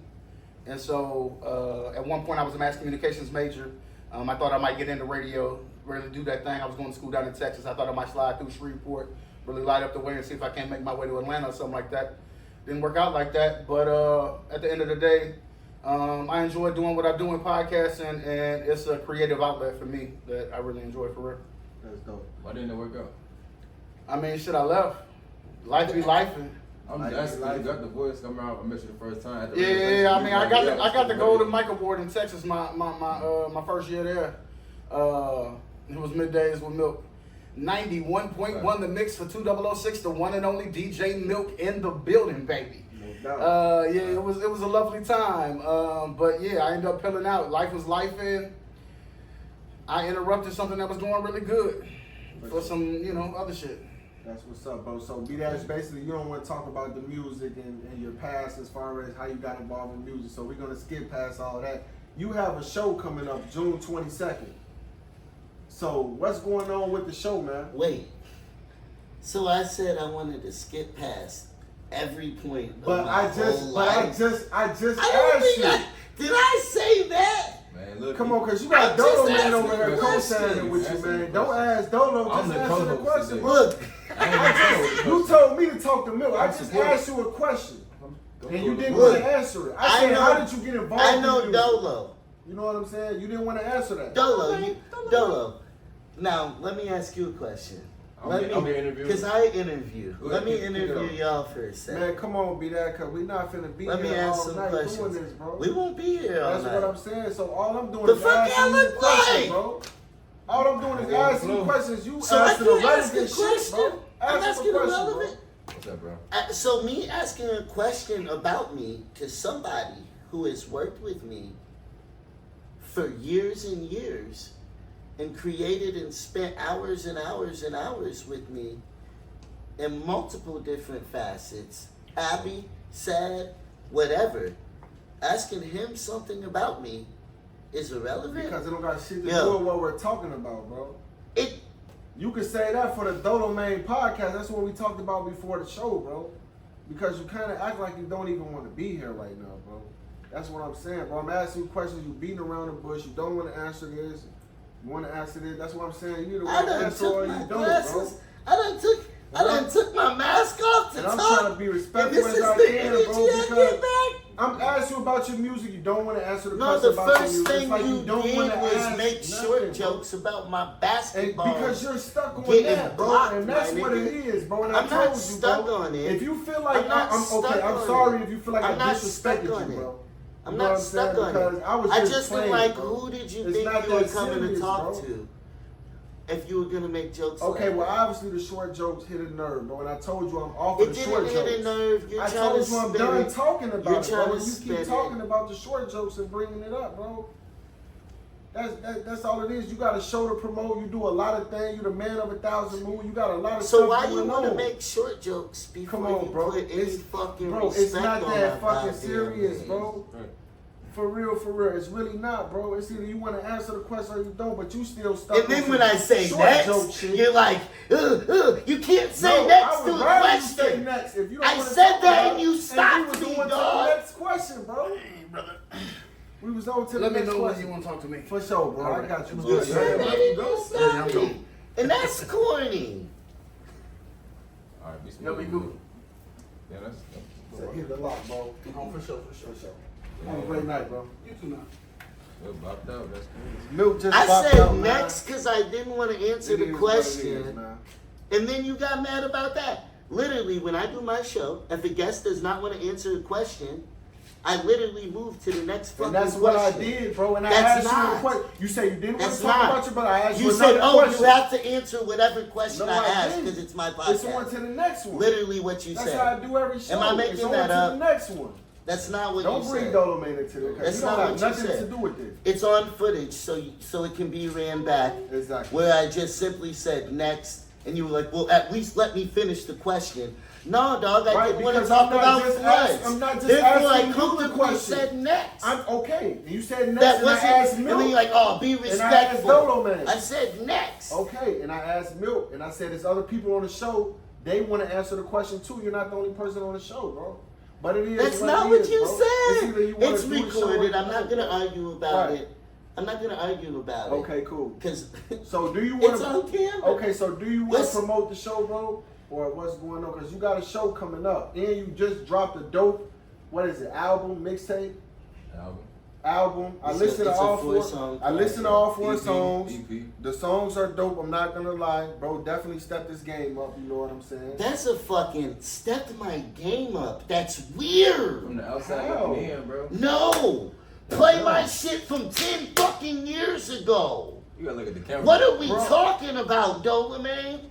[SPEAKER 3] And so at one point, I was a mass communications major. I thought I might get into radio, really do that thing. I was going to school down in Texas. I thought I might slide through Shreveport, really light up the way and see if I can't make my way to Atlanta or something like that. Didn't work out like that, but at the end of the day, I enjoy doing what I do in podcasting, and it's a creative outlet for me that I really enjoy for real.
[SPEAKER 1] That's dope.
[SPEAKER 4] Why didn't it work out?
[SPEAKER 3] I mean, shit, I left. Life be life.
[SPEAKER 4] I'm
[SPEAKER 1] Like,
[SPEAKER 4] just asking.
[SPEAKER 1] like-
[SPEAKER 4] You got the voice. Come out. I met you the first time. At the
[SPEAKER 3] Yeah, I mean, I got the
[SPEAKER 4] gold
[SPEAKER 3] Golden Mic Award in Texas my first year there. It was Middays with Milk. 91.1 the mix for 2006, the one and only DJ Milk in the building, baby.
[SPEAKER 1] No doubt.
[SPEAKER 3] Yeah, it was a lovely time. But yeah, I ended up peeling out. Life was life, and I interrupted something that was going really good for some, other shit.
[SPEAKER 1] That's what's up, bro. So Bdaz, basically, you don't want to talk about the music and your past as far as how you got involved in music. So we're gonna skip past all that. You have a show coming up June 22nd. So what's going on with the show, man?
[SPEAKER 2] Wait. So I said I wanted to skip past every point
[SPEAKER 1] But
[SPEAKER 2] of my
[SPEAKER 1] I just
[SPEAKER 2] whole life.
[SPEAKER 1] I just
[SPEAKER 2] I don't
[SPEAKER 1] asked
[SPEAKER 2] think
[SPEAKER 1] you.
[SPEAKER 2] did I say that?
[SPEAKER 4] Man, look.
[SPEAKER 1] Come on, cause you
[SPEAKER 2] I
[SPEAKER 1] got
[SPEAKER 2] just
[SPEAKER 1] Dolo man
[SPEAKER 2] asked
[SPEAKER 1] over
[SPEAKER 2] you
[SPEAKER 1] there
[SPEAKER 2] a question.
[SPEAKER 1] co-signing with you,
[SPEAKER 4] Answer the
[SPEAKER 1] man. Don't
[SPEAKER 4] question.
[SPEAKER 1] ask Dolo,
[SPEAKER 4] I'm
[SPEAKER 1] just
[SPEAKER 4] the
[SPEAKER 1] answer the
[SPEAKER 4] co-host
[SPEAKER 1] question.
[SPEAKER 4] today.
[SPEAKER 1] bro.
[SPEAKER 2] Look,
[SPEAKER 4] I ain't
[SPEAKER 1] You told me to talk to Milk. I
[SPEAKER 4] I'm
[SPEAKER 1] just
[SPEAKER 4] supportive.
[SPEAKER 1] asked you a question. And you didn't
[SPEAKER 2] Look,
[SPEAKER 1] want to answer it. I
[SPEAKER 2] I
[SPEAKER 1] said,
[SPEAKER 2] know-
[SPEAKER 1] how did you get involved
[SPEAKER 2] I
[SPEAKER 1] in
[SPEAKER 2] know
[SPEAKER 1] music?
[SPEAKER 2] Dolo.
[SPEAKER 1] You know what I'm saying? You didn't want to answer that.
[SPEAKER 2] Dolo. Now, let me ask you a question.
[SPEAKER 4] I'm the interviewer.
[SPEAKER 2] Because I interview.
[SPEAKER 4] Go
[SPEAKER 2] Let
[SPEAKER 4] ahead,
[SPEAKER 2] me
[SPEAKER 4] kick it
[SPEAKER 2] interview
[SPEAKER 4] off.
[SPEAKER 2] y'all for a second.
[SPEAKER 1] Man, come on, be that, cause we not finna be
[SPEAKER 2] Let me
[SPEAKER 1] here
[SPEAKER 2] ask
[SPEAKER 1] all
[SPEAKER 2] some
[SPEAKER 1] night
[SPEAKER 2] questions.
[SPEAKER 1] doing this, bro.
[SPEAKER 2] We won't be here all
[SPEAKER 1] That's
[SPEAKER 2] night.
[SPEAKER 1] what I'm saying. So all I'm doing
[SPEAKER 2] The
[SPEAKER 1] is
[SPEAKER 2] fuck
[SPEAKER 1] asking
[SPEAKER 2] y'all
[SPEAKER 1] you
[SPEAKER 2] look
[SPEAKER 1] questions,
[SPEAKER 2] like?
[SPEAKER 1] bro. All I'm doing is
[SPEAKER 4] Yeah,
[SPEAKER 1] asking you
[SPEAKER 4] flow.
[SPEAKER 1] questions. You
[SPEAKER 2] So I
[SPEAKER 1] asking
[SPEAKER 2] can't
[SPEAKER 1] the
[SPEAKER 2] ask a
[SPEAKER 1] relevant shit,
[SPEAKER 2] question?
[SPEAKER 1] bro.
[SPEAKER 2] I'm
[SPEAKER 1] Ask
[SPEAKER 2] asking
[SPEAKER 1] a question,
[SPEAKER 2] irrelevant.
[SPEAKER 4] What's up, bro?
[SPEAKER 2] So me asking a question about me to somebody who has worked with me for years and years and created and spent hours and hours and hours with me in multiple different facets, happy, sad, whatever, asking him something about me is irrelevant.
[SPEAKER 1] Because it don't got shit to
[SPEAKER 2] Yeah.
[SPEAKER 1] do with what we're talking about, bro.
[SPEAKER 2] It
[SPEAKER 1] You could say that for the Dodo Main podcast. That's what we talked about before the show, bro. Because you kind of act like you don't even want to be here right now, bro. That's what I'm saying, bro. I'm asking you questions. You beating around the bush. You don't want to answer this. You want to answer this. That's what I'm saying. You either
[SPEAKER 2] I
[SPEAKER 1] want to
[SPEAKER 2] done
[SPEAKER 1] answer or
[SPEAKER 2] took
[SPEAKER 1] you
[SPEAKER 2] my
[SPEAKER 1] don't, bro.
[SPEAKER 2] glasses. I done took my mask off to
[SPEAKER 1] And I'm
[SPEAKER 2] talk.
[SPEAKER 1] trying to be
[SPEAKER 2] And
[SPEAKER 1] respectful
[SPEAKER 2] this
[SPEAKER 1] as
[SPEAKER 2] is
[SPEAKER 1] I
[SPEAKER 2] the
[SPEAKER 1] can,
[SPEAKER 2] energy
[SPEAKER 1] bro.
[SPEAKER 2] I get
[SPEAKER 1] Because
[SPEAKER 2] back.
[SPEAKER 1] I'm asking you about your music. You don't want to answer the
[SPEAKER 2] No,
[SPEAKER 1] question
[SPEAKER 2] the
[SPEAKER 1] about your
[SPEAKER 2] first
[SPEAKER 1] music.
[SPEAKER 2] thing
[SPEAKER 1] It's like
[SPEAKER 2] you
[SPEAKER 1] don't
[SPEAKER 2] did
[SPEAKER 1] wanna
[SPEAKER 2] was
[SPEAKER 1] ask
[SPEAKER 2] make
[SPEAKER 1] nothing,
[SPEAKER 2] short
[SPEAKER 1] bro.
[SPEAKER 2] jokes about my
[SPEAKER 1] And
[SPEAKER 2] basketball.
[SPEAKER 1] because you're stuck on
[SPEAKER 2] Getting
[SPEAKER 1] that, bro,
[SPEAKER 2] blocked,
[SPEAKER 1] and that's
[SPEAKER 2] my
[SPEAKER 1] what it
[SPEAKER 2] nigga.
[SPEAKER 1] is, bro. And I
[SPEAKER 2] I'm
[SPEAKER 1] told
[SPEAKER 2] not
[SPEAKER 1] you,
[SPEAKER 2] stuck
[SPEAKER 1] bro.
[SPEAKER 2] on it.
[SPEAKER 1] If you feel like
[SPEAKER 2] I'm not
[SPEAKER 1] I'm
[SPEAKER 2] stuck
[SPEAKER 1] okay, I'm
[SPEAKER 2] on
[SPEAKER 1] sorry
[SPEAKER 2] it.
[SPEAKER 1] if you feel like
[SPEAKER 2] I'm
[SPEAKER 1] I
[SPEAKER 2] not
[SPEAKER 1] disrespected
[SPEAKER 2] stuck
[SPEAKER 1] you,
[SPEAKER 2] on it.
[SPEAKER 1] bro.
[SPEAKER 2] I'm
[SPEAKER 1] You know what
[SPEAKER 2] not stuck
[SPEAKER 1] saying?
[SPEAKER 2] on
[SPEAKER 1] Because
[SPEAKER 2] it.
[SPEAKER 1] I was
[SPEAKER 2] I
[SPEAKER 1] just
[SPEAKER 2] just been
[SPEAKER 1] playing,
[SPEAKER 2] like,
[SPEAKER 1] bro.
[SPEAKER 2] who did you
[SPEAKER 1] It's
[SPEAKER 2] think
[SPEAKER 1] not
[SPEAKER 2] you were
[SPEAKER 1] that
[SPEAKER 2] coming
[SPEAKER 1] serious,
[SPEAKER 2] to talk
[SPEAKER 1] bro.
[SPEAKER 2] to? If you were gonna make jokes
[SPEAKER 1] Okay,
[SPEAKER 2] like
[SPEAKER 1] well,
[SPEAKER 2] that.
[SPEAKER 1] obviously the short jokes hit a nerve, bro, and I told you I'm off
[SPEAKER 2] It
[SPEAKER 1] of the short
[SPEAKER 2] didn't hit a
[SPEAKER 1] jokes.
[SPEAKER 2] nerve. You're
[SPEAKER 1] I
[SPEAKER 2] trying
[SPEAKER 1] told
[SPEAKER 2] to
[SPEAKER 1] you I'm
[SPEAKER 2] spin
[SPEAKER 1] done
[SPEAKER 2] it.
[SPEAKER 1] talking about
[SPEAKER 2] You're
[SPEAKER 1] it,
[SPEAKER 2] trying
[SPEAKER 1] bro.
[SPEAKER 2] to
[SPEAKER 1] And you
[SPEAKER 2] spin
[SPEAKER 1] keep
[SPEAKER 2] it.
[SPEAKER 1] talking about the short jokes and bringing it up, bro. That's all it is. You got a show to promote. You do a lot of things. You're the man of 1,000 moves. You got a lot of
[SPEAKER 2] So
[SPEAKER 1] stuff
[SPEAKER 2] why
[SPEAKER 1] going
[SPEAKER 2] you want to
[SPEAKER 1] on.
[SPEAKER 2] make short jokes before
[SPEAKER 1] Come on,
[SPEAKER 2] you
[SPEAKER 1] bro.
[SPEAKER 2] put any
[SPEAKER 1] It's-
[SPEAKER 2] fucking
[SPEAKER 1] Bro,
[SPEAKER 2] respect
[SPEAKER 1] it's not
[SPEAKER 2] on
[SPEAKER 1] that
[SPEAKER 2] my
[SPEAKER 1] fucking
[SPEAKER 2] goddamn
[SPEAKER 1] serious,
[SPEAKER 2] name?
[SPEAKER 1] bro. For real. It's really not, bro. It's either you want to answer the question or you don't, but you still stuck
[SPEAKER 2] And
[SPEAKER 1] on
[SPEAKER 2] then
[SPEAKER 1] some
[SPEAKER 2] when I say
[SPEAKER 1] short joke
[SPEAKER 2] next,
[SPEAKER 1] shit.
[SPEAKER 2] you're like, you can't say
[SPEAKER 1] No,
[SPEAKER 2] next
[SPEAKER 1] I
[SPEAKER 2] to
[SPEAKER 1] would
[SPEAKER 2] a
[SPEAKER 1] rather you say
[SPEAKER 2] question.
[SPEAKER 1] next. If you don't
[SPEAKER 2] I
[SPEAKER 1] wanna
[SPEAKER 2] said
[SPEAKER 1] talk
[SPEAKER 2] that
[SPEAKER 1] about
[SPEAKER 2] and
[SPEAKER 1] it,
[SPEAKER 2] you
[SPEAKER 1] we
[SPEAKER 2] stopped
[SPEAKER 1] was
[SPEAKER 2] me,
[SPEAKER 1] on to
[SPEAKER 2] dog.
[SPEAKER 1] the next question, bro.
[SPEAKER 3] Hey, brother.
[SPEAKER 1] We was on to the
[SPEAKER 3] Let me
[SPEAKER 1] next
[SPEAKER 3] know when
[SPEAKER 1] question.
[SPEAKER 3] you want to talk to me.
[SPEAKER 1] For sure, bro. I got you, bro.
[SPEAKER 2] You said that and you stopped
[SPEAKER 3] Yeah, I'm
[SPEAKER 2] me. And that's corny.
[SPEAKER 4] All right, be
[SPEAKER 3] Yeah, we good.
[SPEAKER 4] Yeah, that's.
[SPEAKER 1] So hit the lock, bro.
[SPEAKER 3] Oh, for sure.
[SPEAKER 1] Have a great night, bro.
[SPEAKER 3] You too now.
[SPEAKER 4] Well, bopped out. That's cool.
[SPEAKER 1] Milk just
[SPEAKER 2] I
[SPEAKER 1] popped
[SPEAKER 2] said
[SPEAKER 1] out, man.
[SPEAKER 2] next because I didn't want to answer
[SPEAKER 1] It
[SPEAKER 2] the
[SPEAKER 1] is what it
[SPEAKER 2] question.
[SPEAKER 1] is, man.
[SPEAKER 2] And then you got mad about that. Literally, when I do my show, if a guest does not want to answer a question, I literally move to the next fucking
[SPEAKER 1] And that's what I
[SPEAKER 2] question.
[SPEAKER 1] did, bro. And I
[SPEAKER 2] That's
[SPEAKER 1] asked you
[SPEAKER 2] not.
[SPEAKER 1] a question. You say you didn't want
[SPEAKER 2] That's
[SPEAKER 1] to talk
[SPEAKER 2] not.
[SPEAKER 1] about you, but I asked
[SPEAKER 2] You
[SPEAKER 1] you
[SPEAKER 2] said,
[SPEAKER 1] another
[SPEAKER 2] oh,
[SPEAKER 1] question.
[SPEAKER 2] you have to answer whatever question
[SPEAKER 1] No,
[SPEAKER 2] I ask
[SPEAKER 1] didn't.
[SPEAKER 2] because it's my
[SPEAKER 1] It's on
[SPEAKER 2] podcast.
[SPEAKER 1] to the next one.
[SPEAKER 2] Literally what you
[SPEAKER 1] That's
[SPEAKER 2] said.
[SPEAKER 1] how I do every show.
[SPEAKER 2] Am I making
[SPEAKER 1] it's on
[SPEAKER 2] that
[SPEAKER 1] to
[SPEAKER 2] up?
[SPEAKER 1] the next one.
[SPEAKER 2] That's not what
[SPEAKER 1] Don't
[SPEAKER 2] you
[SPEAKER 1] bring
[SPEAKER 2] said.
[SPEAKER 1] Dolo Man into it.
[SPEAKER 2] That's
[SPEAKER 1] You don't
[SPEAKER 2] not
[SPEAKER 1] have
[SPEAKER 2] what you
[SPEAKER 1] nothing
[SPEAKER 2] said.
[SPEAKER 1] to do with this.
[SPEAKER 2] It's on footage, so it can be ran back.
[SPEAKER 1] Exactly.
[SPEAKER 2] Where I just simply said next, and you were like, well, at least let me finish the question. No, dog, I
[SPEAKER 1] Right,
[SPEAKER 2] didn't want to
[SPEAKER 1] because
[SPEAKER 2] talk
[SPEAKER 1] I'm not
[SPEAKER 2] about
[SPEAKER 1] just
[SPEAKER 2] floods.
[SPEAKER 1] ask- I'm not just
[SPEAKER 2] Therefore,
[SPEAKER 1] asking
[SPEAKER 2] I
[SPEAKER 1] you the
[SPEAKER 2] comfortably
[SPEAKER 1] question.
[SPEAKER 2] said next.
[SPEAKER 1] I'm okay. And you said next,
[SPEAKER 2] That
[SPEAKER 1] and I
[SPEAKER 2] wasn't,
[SPEAKER 1] asked
[SPEAKER 2] and
[SPEAKER 1] Milk.
[SPEAKER 2] then you're like, oh, be
[SPEAKER 1] And I asked
[SPEAKER 2] respectful.
[SPEAKER 1] Dolo Man.
[SPEAKER 2] I said next.
[SPEAKER 1] Okay, and I asked Milk, and I said there's other people on the show. They want to answer the question too. You're not the only person on the show, bro. But it is.
[SPEAKER 2] That's
[SPEAKER 1] what
[SPEAKER 2] not
[SPEAKER 1] it
[SPEAKER 2] what
[SPEAKER 1] is,
[SPEAKER 2] you
[SPEAKER 1] bro. It's
[SPEAKER 2] said.
[SPEAKER 1] either you wanna
[SPEAKER 2] It's
[SPEAKER 1] do the show or
[SPEAKER 2] recorded.
[SPEAKER 1] you
[SPEAKER 2] I'm not
[SPEAKER 1] don't.
[SPEAKER 2] gonna argue about
[SPEAKER 1] Right.
[SPEAKER 2] it. I'm not gonna argue about it.
[SPEAKER 1] Okay, cool.
[SPEAKER 2] Because
[SPEAKER 1] So do you want
[SPEAKER 2] it's on camera.
[SPEAKER 1] Okay, so do you want to
[SPEAKER 2] Listen.
[SPEAKER 1] promote the show, bro? or what's going on? Because you got a show coming up, and you just dropped a dope, what is it, album, mixtape? Album. I listen to all four. I listen to all four songs.
[SPEAKER 4] EP.
[SPEAKER 1] The songs are dope. I'm not gonna lie, bro. Definitely step this game up. You know what I'm saying?
[SPEAKER 2] That's a fucking stepped my game up. That's weird.
[SPEAKER 4] From the outside
[SPEAKER 1] How?
[SPEAKER 4] looking in, bro.
[SPEAKER 2] No, play my shit from 10 fucking years ago.
[SPEAKER 4] You gotta look at the camera.
[SPEAKER 2] What are we
[SPEAKER 1] Bro.
[SPEAKER 2] talking about, Dola, man?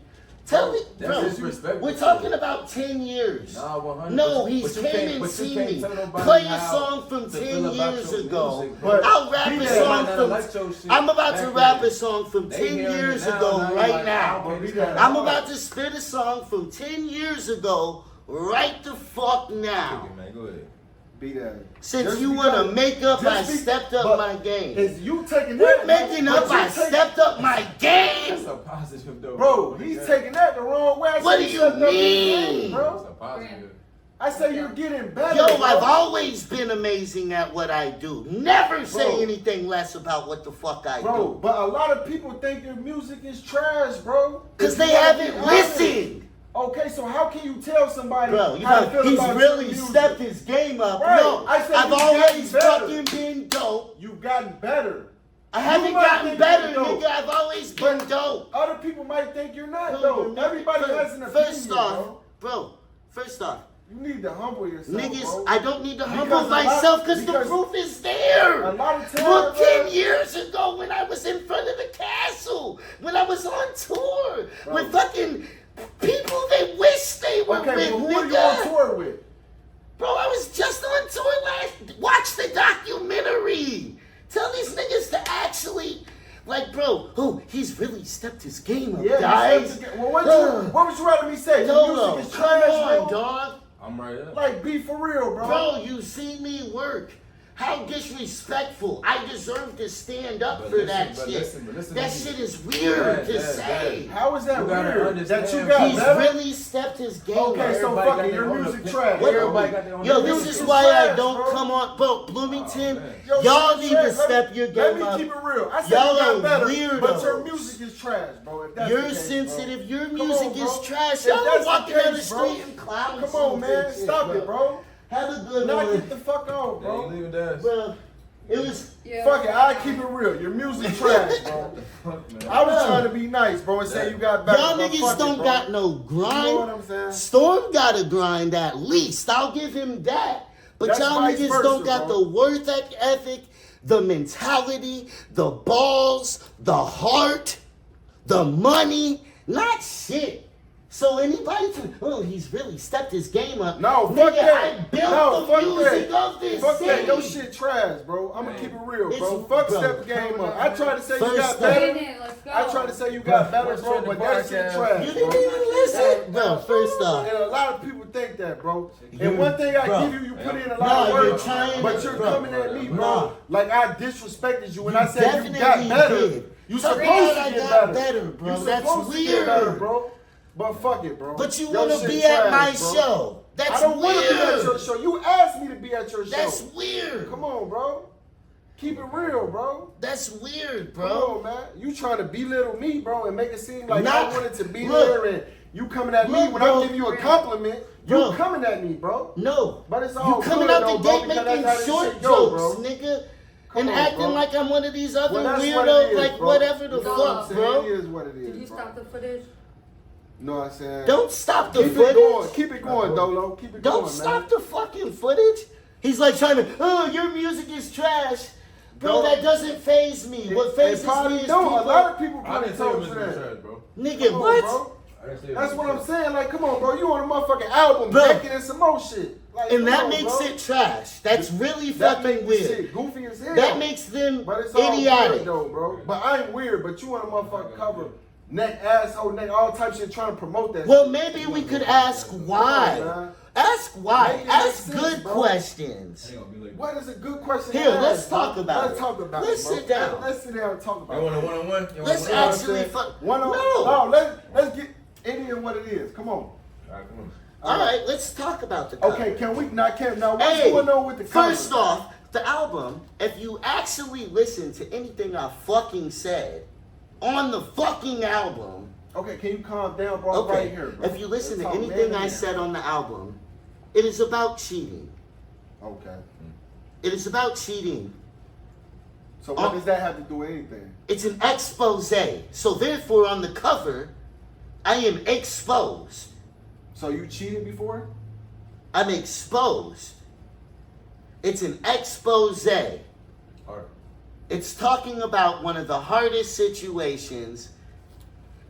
[SPEAKER 2] Tell me,
[SPEAKER 4] That's
[SPEAKER 2] bro.
[SPEAKER 4] disrespectful.
[SPEAKER 2] We're talking about 10 years.
[SPEAKER 4] Nah, 100.
[SPEAKER 2] No,
[SPEAKER 4] But
[SPEAKER 2] he's
[SPEAKER 4] you
[SPEAKER 2] came
[SPEAKER 4] can't-
[SPEAKER 2] and
[SPEAKER 4] but you
[SPEAKER 2] seen
[SPEAKER 4] can't
[SPEAKER 2] me.
[SPEAKER 4] tell nobody
[SPEAKER 2] Play a
[SPEAKER 4] how
[SPEAKER 2] song from
[SPEAKER 4] to
[SPEAKER 2] 10
[SPEAKER 4] feel about
[SPEAKER 2] years
[SPEAKER 4] your
[SPEAKER 2] ago.
[SPEAKER 4] music,
[SPEAKER 1] But
[SPEAKER 2] I'll rap
[SPEAKER 1] he
[SPEAKER 2] a
[SPEAKER 1] did
[SPEAKER 2] song
[SPEAKER 4] not
[SPEAKER 2] from.
[SPEAKER 4] like your shit
[SPEAKER 2] I'm about to
[SPEAKER 4] back
[SPEAKER 2] rap
[SPEAKER 4] then.
[SPEAKER 2] a song from
[SPEAKER 4] They
[SPEAKER 2] 10
[SPEAKER 4] hearing it
[SPEAKER 2] years
[SPEAKER 4] now,
[SPEAKER 2] ago,
[SPEAKER 4] now you
[SPEAKER 2] right
[SPEAKER 4] like,
[SPEAKER 2] now.
[SPEAKER 4] okay, this
[SPEAKER 1] I'm
[SPEAKER 4] guy
[SPEAKER 2] I'm
[SPEAKER 4] hard.
[SPEAKER 2] about to spit a song from 10 years ago, right the fuck now.
[SPEAKER 4] Kick it, man. Go ahead.
[SPEAKER 1] Be that.
[SPEAKER 2] Since
[SPEAKER 1] Just
[SPEAKER 2] you
[SPEAKER 1] because-
[SPEAKER 2] want to make up, I
[SPEAKER 1] just be-
[SPEAKER 2] stepped up
[SPEAKER 1] but
[SPEAKER 2] my game.
[SPEAKER 1] Is you taking
[SPEAKER 2] You're
[SPEAKER 1] that?
[SPEAKER 2] making
[SPEAKER 1] but
[SPEAKER 2] up,
[SPEAKER 1] you
[SPEAKER 2] I
[SPEAKER 1] take-
[SPEAKER 2] stepped up my game.
[SPEAKER 4] That's a positive, though.
[SPEAKER 1] Bro, he's taking that the wrong way. I
[SPEAKER 2] What
[SPEAKER 1] say
[SPEAKER 2] do you
[SPEAKER 1] stepped up his
[SPEAKER 2] mean?
[SPEAKER 1] game,
[SPEAKER 4] That's
[SPEAKER 1] bro?
[SPEAKER 4] a positive.
[SPEAKER 1] I say you're getting better.
[SPEAKER 2] Yo,
[SPEAKER 1] bro.
[SPEAKER 2] I've always been amazing at what I do. Never say
[SPEAKER 1] Bro.
[SPEAKER 2] anything less about what the fuck I
[SPEAKER 1] Bro,
[SPEAKER 2] do.
[SPEAKER 1] but a lot of people think your music is trash, bro.
[SPEAKER 2] Because
[SPEAKER 1] If
[SPEAKER 2] they
[SPEAKER 1] you gotta
[SPEAKER 2] haven't
[SPEAKER 1] be honest.
[SPEAKER 2] listened.
[SPEAKER 1] Okay, so how can you tell somebody
[SPEAKER 2] Bro, you
[SPEAKER 1] how to
[SPEAKER 2] know,
[SPEAKER 1] feel
[SPEAKER 2] he's
[SPEAKER 1] about
[SPEAKER 2] really
[SPEAKER 1] your music?
[SPEAKER 2] stepped his game up.
[SPEAKER 1] Right.
[SPEAKER 2] No,
[SPEAKER 1] I said
[SPEAKER 2] I've
[SPEAKER 1] you've
[SPEAKER 2] always
[SPEAKER 1] gotten
[SPEAKER 2] fucking been dope.
[SPEAKER 1] You've gotten better.
[SPEAKER 2] I haven't
[SPEAKER 1] might
[SPEAKER 2] gotten
[SPEAKER 1] think
[SPEAKER 2] better,
[SPEAKER 1] you're dope.
[SPEAKER 2] nigga. I've always been
[SPEAKER 1] But
[SPEAKER 2] dope.
[SPEAKER 1] Other people might think you're not,
[SPEAKER 2] Bro,
[SPEAKER 1] though.
[SPEAKER 2] you're not-
[SPEAKER 1] Everybody
[SPEAKER 2] bro,
[SPEAKER 1] has an opinion,
[SPEAKER 2] First off,
[SPEAKER 1] bro.
[SPEAKER 2] first off,
[SPEAKER 1] You need to humble yourself,
[SPEAKER 2] niggas,
[SPEAKER 1] bro.
[SPEAKER 2] I don't need to
[SPEAKER 1] Because
[SPEAKER 2] humble
[SPEAKER 1] a lot-
[SPEAKER 2] myself because the
[SPEAKER 1] because
[SPEAKER 2] proof is there.
[SPEAKER 1] a lot of times,
[SPEAKER 2] Look,
[SPEAKER 1] bro.
[SPEAKER 2] 10 years ago when I was in front of the castle, when I was on tour
[SPEAKER 1] Bro.
[SPEAKER 2] with fucking people they wish they were
[SPEAKER 1] Okay,
[SPEAKER 2] with,
[SPEAKER 1] but who are you
[SPEAKER 2] nigga.
[SPEAKER 1] on tour with?
[SPEAKER 2] Bro, I was just on tour last. Watch the documentary. Tell these niggas to actually, like, bro, he's really stepped his game up,
[SPEAKER 1] Yeah,
[SPEAKER 2] guys.
[SPEAKER 1] well, what would you rather me say? Your
[SPEAKER 2] Dolo,
[SPEAKER 1] music is
[SPEAKER 2] come
[SPEAKER 1] trash,
[SPEAKER 2] on,
[SPEAKER 1] bro.
[SPEAKER 2] dog.
[SPEAKER 4] I'm right up.
[SPEAKER 1] Like, be for real, bro.
[SPEAKER 2] Bro, you see me work. How disrespectful. I deserve to stand up
[SPEAKER 4] But
[SPEAKER 2] for
[SPEAKER 4] listen,
[SPEAKER 2] that
[SPEAKER 4] but
[SPEAKER 2] shit.
[SPEAKER 4] listen, but listen
[SPEAKER 2] That
[SPEAKER 4] to me.
[SPEAKER 2] shit is weird to
[SPEAKER 4] Yeah,
[SPEAKER 2] say.
[SPEAKER 4] yeah.
[SPEAKER 1] How is that
[SPEAKER 4] You gotta
[SPEAKER 1] weird?
[SPEAKER 4] understand,
[SPEAKER 1] That you got
[SPEAKER 2] He's
[SPEAKER 1] better?
[SPEAKER 2] really stepped his game up.
[SPEAKER 1] Okay, so
[SPEAKER 4] Everybody
[SPEAKER 1] fuck
[SPEAKER 4] got
[SPEAKER 1] it. Your
[SPEAKER 4] their own
[SPEAKER 1] music
[SPEAKER 4] opinion.
[SPEAKER 1] trash.
[SPEAKER 4] Everybody got their own
[SPEAKER 2] Yo,
[SPEAKER 4] opinion.
[SPEAKER 2] this is
[SPEAKER 1] Music
[SPEAKER 2] why
[SPEAKER 1] trash,
[SPEAKER 2] I don't
[SPEAKER 1] bro.
[SPEAKER 2] come on, bro. Bloomington,
[SPEAKER 4] Oh, man.
[SPEAKER 1] Yo,
[SPEAKER 2] y'all
[SPEAKER 1] shit
[SPEAKER 2] need
[SPEAKER 1] trash.
[SPEAKER 2] to step your
[SPEAKER 1] Let
[SPEAKER 2] game
[SPEAKER 1] me
[SPEAKER 2] up.
[SPEAKER 1] keep it real. I said
[SPEAKER 2] Y'all
[SPEAKER 1] you got
[SPEAKER 2] are
[SPEAKER 1] better,
[SPEAKER 2] weirdos.
[SPEAKER 1] but your music is trash, bro. If that's
[SPEAKER 2] You're
[SPEAKER 1] the case,
[SPEAKER 2] sensitive.
[SPEAKER 1] bro.
[SPEAKER 2] Your
[SPEAKER 1] Come
[SPEAKER 2] music
[SPEAKER 1] on,
[SPEAKER 2] is
[SPEAKER 1] bro.
[SPEAKER 2] trash.
[SPEAKER 1] If
[SPEAKER 2] Y'all
[SPEAKER 1] that's
[SPEAKER 2] walking
[SPEAKER 1] the
[SPEAKER 2] down the
[SPEAKER 1] case, bro,
[SPEAKER 2] street and clowning.
[SPEAKER 1] Come on, man. Stop it, bro.
[SPEAKER 2] Have a good
[SPEAKER 1] Knock
[SPEAKER 2] one.
[SPEAKER 1] it the fuck out,
[SPEAKER 4] Yeah, you
[SPEAKER 1] bro.
[SPEAKER 4] leaving that?
[SPEAKER 2] Bro, it was.
[SPEAKER 5] Yeah.
[SPEAKER 1] Fuck it. I keep it real. Your music trash, bro.
[SPEAKER 4] Fuck, man.
[SPEAKER 1] I was
[SPEAKER 2] Bro.
[SPEAKER 1] trying to be nice, bro, and say you got better.
[SPEAKER 2] Y'all
[SPEAKER 1] but
[SPEAKER 2] niggas
[SPEAKER 1] fuck it,
[SPEAKER 2] don't
[SPEAKER 1] bro.
[SPEAKER 2] got no
[SPEAKER 1] You know
[SPEAKER 2] grind.
[SPEAKER 1] what I'm saying?
[SPEAKER 2] Storm got to grind at least. I'll give him that. But
[SPEAKER 1] That's
[SPEAKER 2] y'all
[SPEAKER 1] vice
[SPEAKER 2] niggas
[SPEAKER 1] versa,
[SPEAKER 2] don't got
[SPEAKER 1] bro.
[SPEAKER 2] the work ethic, the mentality, the balls, the heart, the money. Not shit. So anybody can, he's really stepped his game up.
[SPEAKER 1] No,
[SPEAKER 2] Nigga,
[SPEAKER 1] fuck that.
[SPEAKER 2] I built
[SPEAKER 1] No,
[SPEAKER 2] the
[SPEAKER 1] fuck
[SPEAKER 2] music
[SPEAKER 1] that.
[SPEAKER 2] of this
[SPEAKER 1] Fuck
[SPEAKER 2] city.
[SPEAKER 1] that. Your shit trash, bro. I'm gonna keep it real, bro.
[SPEAKER 2] It's-
[SPEAKER 1] Fuck
[SPEAKER 2] bro,
[SPEAKER 1] step game up. I tried to say you
[SPEAKER 2] First
[SPEAKER 1] got
[SPEAKER 2] step.
[SPEAKER 1] better.
[SPEAKER 5] Let's go.
[SPEAKER 1] I tried to say you got better,
[SPEAKER 4] What's
[SPEAKER 1] bro,
[SPEAKER 4] trending
[SPEAKER 1] but that shit
[SPEAKER 4] podcast?
[SPEAKER 1] trash,
[SPEAKER 2] You
[SPEAKER 1] bro.
[SPEAKER 2] didn't even listen. Bro, first off.
[SPEAKER 1] And a lot of people think that, bro. And one thing I
[SPEAKER 2] Bro.
[SPEAKER 1] give you, you put in a lot
[SPEAKER 2] No,
[SPEAKER 1] of
[SPEAKER 2] you're
[SPEAKER 1] work,
[SPEAKER 2] trying
[SPEAKER 1] but
[SPEAKER 2] to-
[SPEAKER 1] you're
[SPEAKER 2] bro.
[SPEAKER 1] coming at me, bro.
[SPEAKER 2] Bro.
[SPEAKER 1] Like I disrespected you when
[SPEAKER 2] You
[SPEAKER 1] I said you
[SPEAKER 2] definitely
[SPEAKER 1] got better.
[SPEAKER 2] did.
[SPEAKER 1] You
[SPEAKER 2] Talking
[SPEAKER 1] supposed
[SPEAKER 2] about
[SPEAKER 1] to
[SPEAKER 2] I
[SPEAKER 1] get
[SPEAKER 2] got
[SPEAKER 1] better.
[SPEAKER 2] better, bro.
[SPEAKER 1] You
[SPEAKER 2] That's
[SPEAKER 1] supposed to get
[SPEAKER 2] weird.
[SPEAKER 1] better, bro. But fuck it, bro.
[SPEAKER 2] But you
[SPEAKER 1] Your
[SPEAKER 2] want to
[SPEAKER 1] shit
[SPEAKER 2] be at my
[SPEAKER 1] trash, bro.
[SPEAKER 2] show. That's
[SPEAKER 1] I don't want to be at your
[SPEAKER 2] weird.
[SPEAKER 1] show. You asked me to be at your show.
[SPEAKER 2] That's weird.
[SPEAKER 1] Come on, bro. Keep it real, bro.
[SPEAKER 2] That's weird,
[SPEAKER 1] Come
[SPEAKER 2] bro.
[SPEAKER 1] on, man. You trying to belittle me, bro, and make it seem like
[SPEAKER 2] Not-
[SPEAKER 1] I wanted to be
[SPEAKER 2] look.
[SPEAKER 1] there and you coming at me
[SPEAKER 2] Look,
[SPEAKER 1] when
[SPEAKER 2] bro.
[SPEAKER 1] I'm giving you a compliment.
[SPEAKER 2] Bro.
[SPEAKER 1] You coming at me, bro.
[SPEAKER 2] No.
[SPEAKER 1] But it's all
[SPEAKER 2] You coming
[SPEAKER 1] good,
[SPEAKER 2] out
[SPEAKER 1] though,
[SPEAKER 2] the
[SPEAKER 1] bro,
[SPEAKER 2] gate
[SPEAKER 1] because
[SPEAKER 2] making
[SPEAKER 1] that's how this
[SPEAKER 2] short
[SPEAKER 1] shit go,
[SPEAKER 2] jokes,
[SPEAKER 1] bro.
[SPEAKER 2] nigga.
[SPEAKER 1] Come
[SPEAKER 2] And
[SPEAKER 1] on,
[SPEAKER 2] acting
[SPEAKER 1] bro.
[SPEAKER 2] like I'm one of these other
[SPEAKER 1] Well, that's what
[SPEAKER 2] weirdos,
[SPEAKER 1] it is,
[SPEAKER 2] like
[SPEAKER 1] bro.
[SPEAKER 2] whatever the
[SPEAKER 1] You know what I'm
[SPEAKER 2] fuck,
[SPEAKER 1] saying?
[SPEAKER 2] bro.
[SPEAKER 1] It is what it is,
[SPEAKER 5] Did you
[SPEAKER 1] bro.
[SPEAKER 5] stop the footage?
[SPEAKER 1] Know what I'm saying?
[SPEAKER 2] Don't stop the
[SPEAKER 1] Keep
[SPEAKER 2] footage.
[SPEAKER 1] it going. Keep it going, Dolo. Keep it
[SPEAKER 2] Don't
[SPEAKER 1] going,
[SPEAKER 2] stop
[SPEAKER 1] man.
[SPEAKER 2] the fucking footage. He's like trying to, your music is trash. Bro,
[SPEAKER 1] Don't-
[SPEAKER 2] that doesn't faze me. What
[SPEAKER 1] They
[SPEAKER 2] phases
[SPEAKER 1] probably
[SPEAKER 2] me is
[SPEAKER 1] don't.
[SPEAKER 2] people.
[SPEAKER 1] A lot of people
[SPEAKER 4] I
[SPEAKER 1] probably
[SPEAKER 4] didn't say it
[SPEAKER 1] told
[SPEAKER 4] was
[SPEAKER 1] you
[SPEAKER 4] gonna
[SPEAKER 1] that.
[SPEAKER 4] trash, bro.
[SPEAKER 2] Nigga,
[SPEAKER 1] Come on,
[SPEAKER 2] what?
[SPEAKER 1] bro.
[SPEAKER 4] I didn't say it
[SPEAKER 1] That's
[SPEAKER 4] was
[SPEAKER 1] what
[SPEAKER 4] gonna
[SPEAKER 1] I'm
[SPEAKER 4] trash.
[SPEAKER 1] saying. Like, come on, bro. You on a motherfucking album,
[SPEAKER 2] Bro.
[SPEAKER 1] making and some more shit. Like,
[SPEAKER 2] And
[SPEAKER 1] come
[SPEAKER 2] that
[SPEAKER 1] on,
[SPEAKER 2] makes
[SPEAKER 1] bro.
[SPEAKER 2] it trash. That's really
[SPEAKER 1] That
[SPEAKER 2] fucking
[SPEAKER 1] makes
[SPEAKER 2] weird.
[SPEAKER 1] shit goofy as hell.
[SPEAKER 2] That makes them
[SPEAKER 1] But it's all
[SPEAKER 2] idiotic.
[SPEAKER 1] weird though, bro. But I ain't weird. But you want a motherfucking cover, neck, asshole, neck, all types of shit, trying to promote that.
[SPEAKER 2] Well,
[SPEAKER 1] shit.
[SPEAKER 2] maybe we could ask why.
[SPEAKER 1] man.
[SPEAKER 2] Ask why.
[SPEAKER 1] Make it make
[SPEAKER 2] Ask
[SPEAKER 1] sense,
[SPEAKER 2] good
[SPEAKER 1] bro.
[SPEAKER 2] questions.
[SPEAKER 4] Ain't gonna be like
[SPEAKER 1] What is a good question?
[SPEAKER 2] Here,
[SPEAKER 1] to ask,
[SPEAKER 2] let's talk
[SPEAKER 1] bro?
[SPEAKER 2] about
[SPEAKER 1] Let's
[SPEAKER 2] it.
[SPEAKER 1] talk about
[SPEAKER 2] Let's
[SPEAKER 1] it, bro.
[SPEAKER 2] sit down.
[SPEAKER 1] Let's sit down and talk about
[SPEAKER 4] You
[SPEAKER 1] it.
[SPEAKER 4] want a one-on-one? You want
[SPEAKER 2] Let's
[SPEAKER 4] a one-on-one?
[SPEAKER 2] actually fuck.
[SPEAKER 1] One on
[SPEAKER 2] No.
[SPEAKER 1] let's get Indian what it is. Come on.
[SPEAKER 4] All right, come on.
[SPEAKER 2] All right, let's talk about the cover.
[SPEAKER 1] Okay, can we now what's
[SPEAKER 2] Hey,
[SPEAKER 1] going on with the cover?
[SPEAKER 2] first off, the album, if you actually listen to anything I fucking said on the fucking album,
[SPEAKER 1] Okay, can you calm down, bro? I'm
[SPEAKER 2] Okay,
[SPEAKER 1] right here, bro.
[SPEAKER 2] if you listen to
[SPEAKER 1] Let's talk
[SPEAKER 2] anything
[SPEAKER 1] man
[SPEAKER 2] I
[SPEAKER 1] to
[SPEAKER 2] said on the album, it is about cheating.
[SPEAKER 1] man. Okay.
[SPEAKER 2] It is about cheating.
[SPEAKER 1] So what does that have to do with anything?
[SPEAKER 2] It's an expose. So therefore, on the cover, I am exposed.
[SPEAKER 1] So you cheated before?
[SPEAKER 2] I'm exposed. It's an expose.
[SPEAKER 4] Alright.
[SPEAKER 2] It's talking about one of the hardest situations,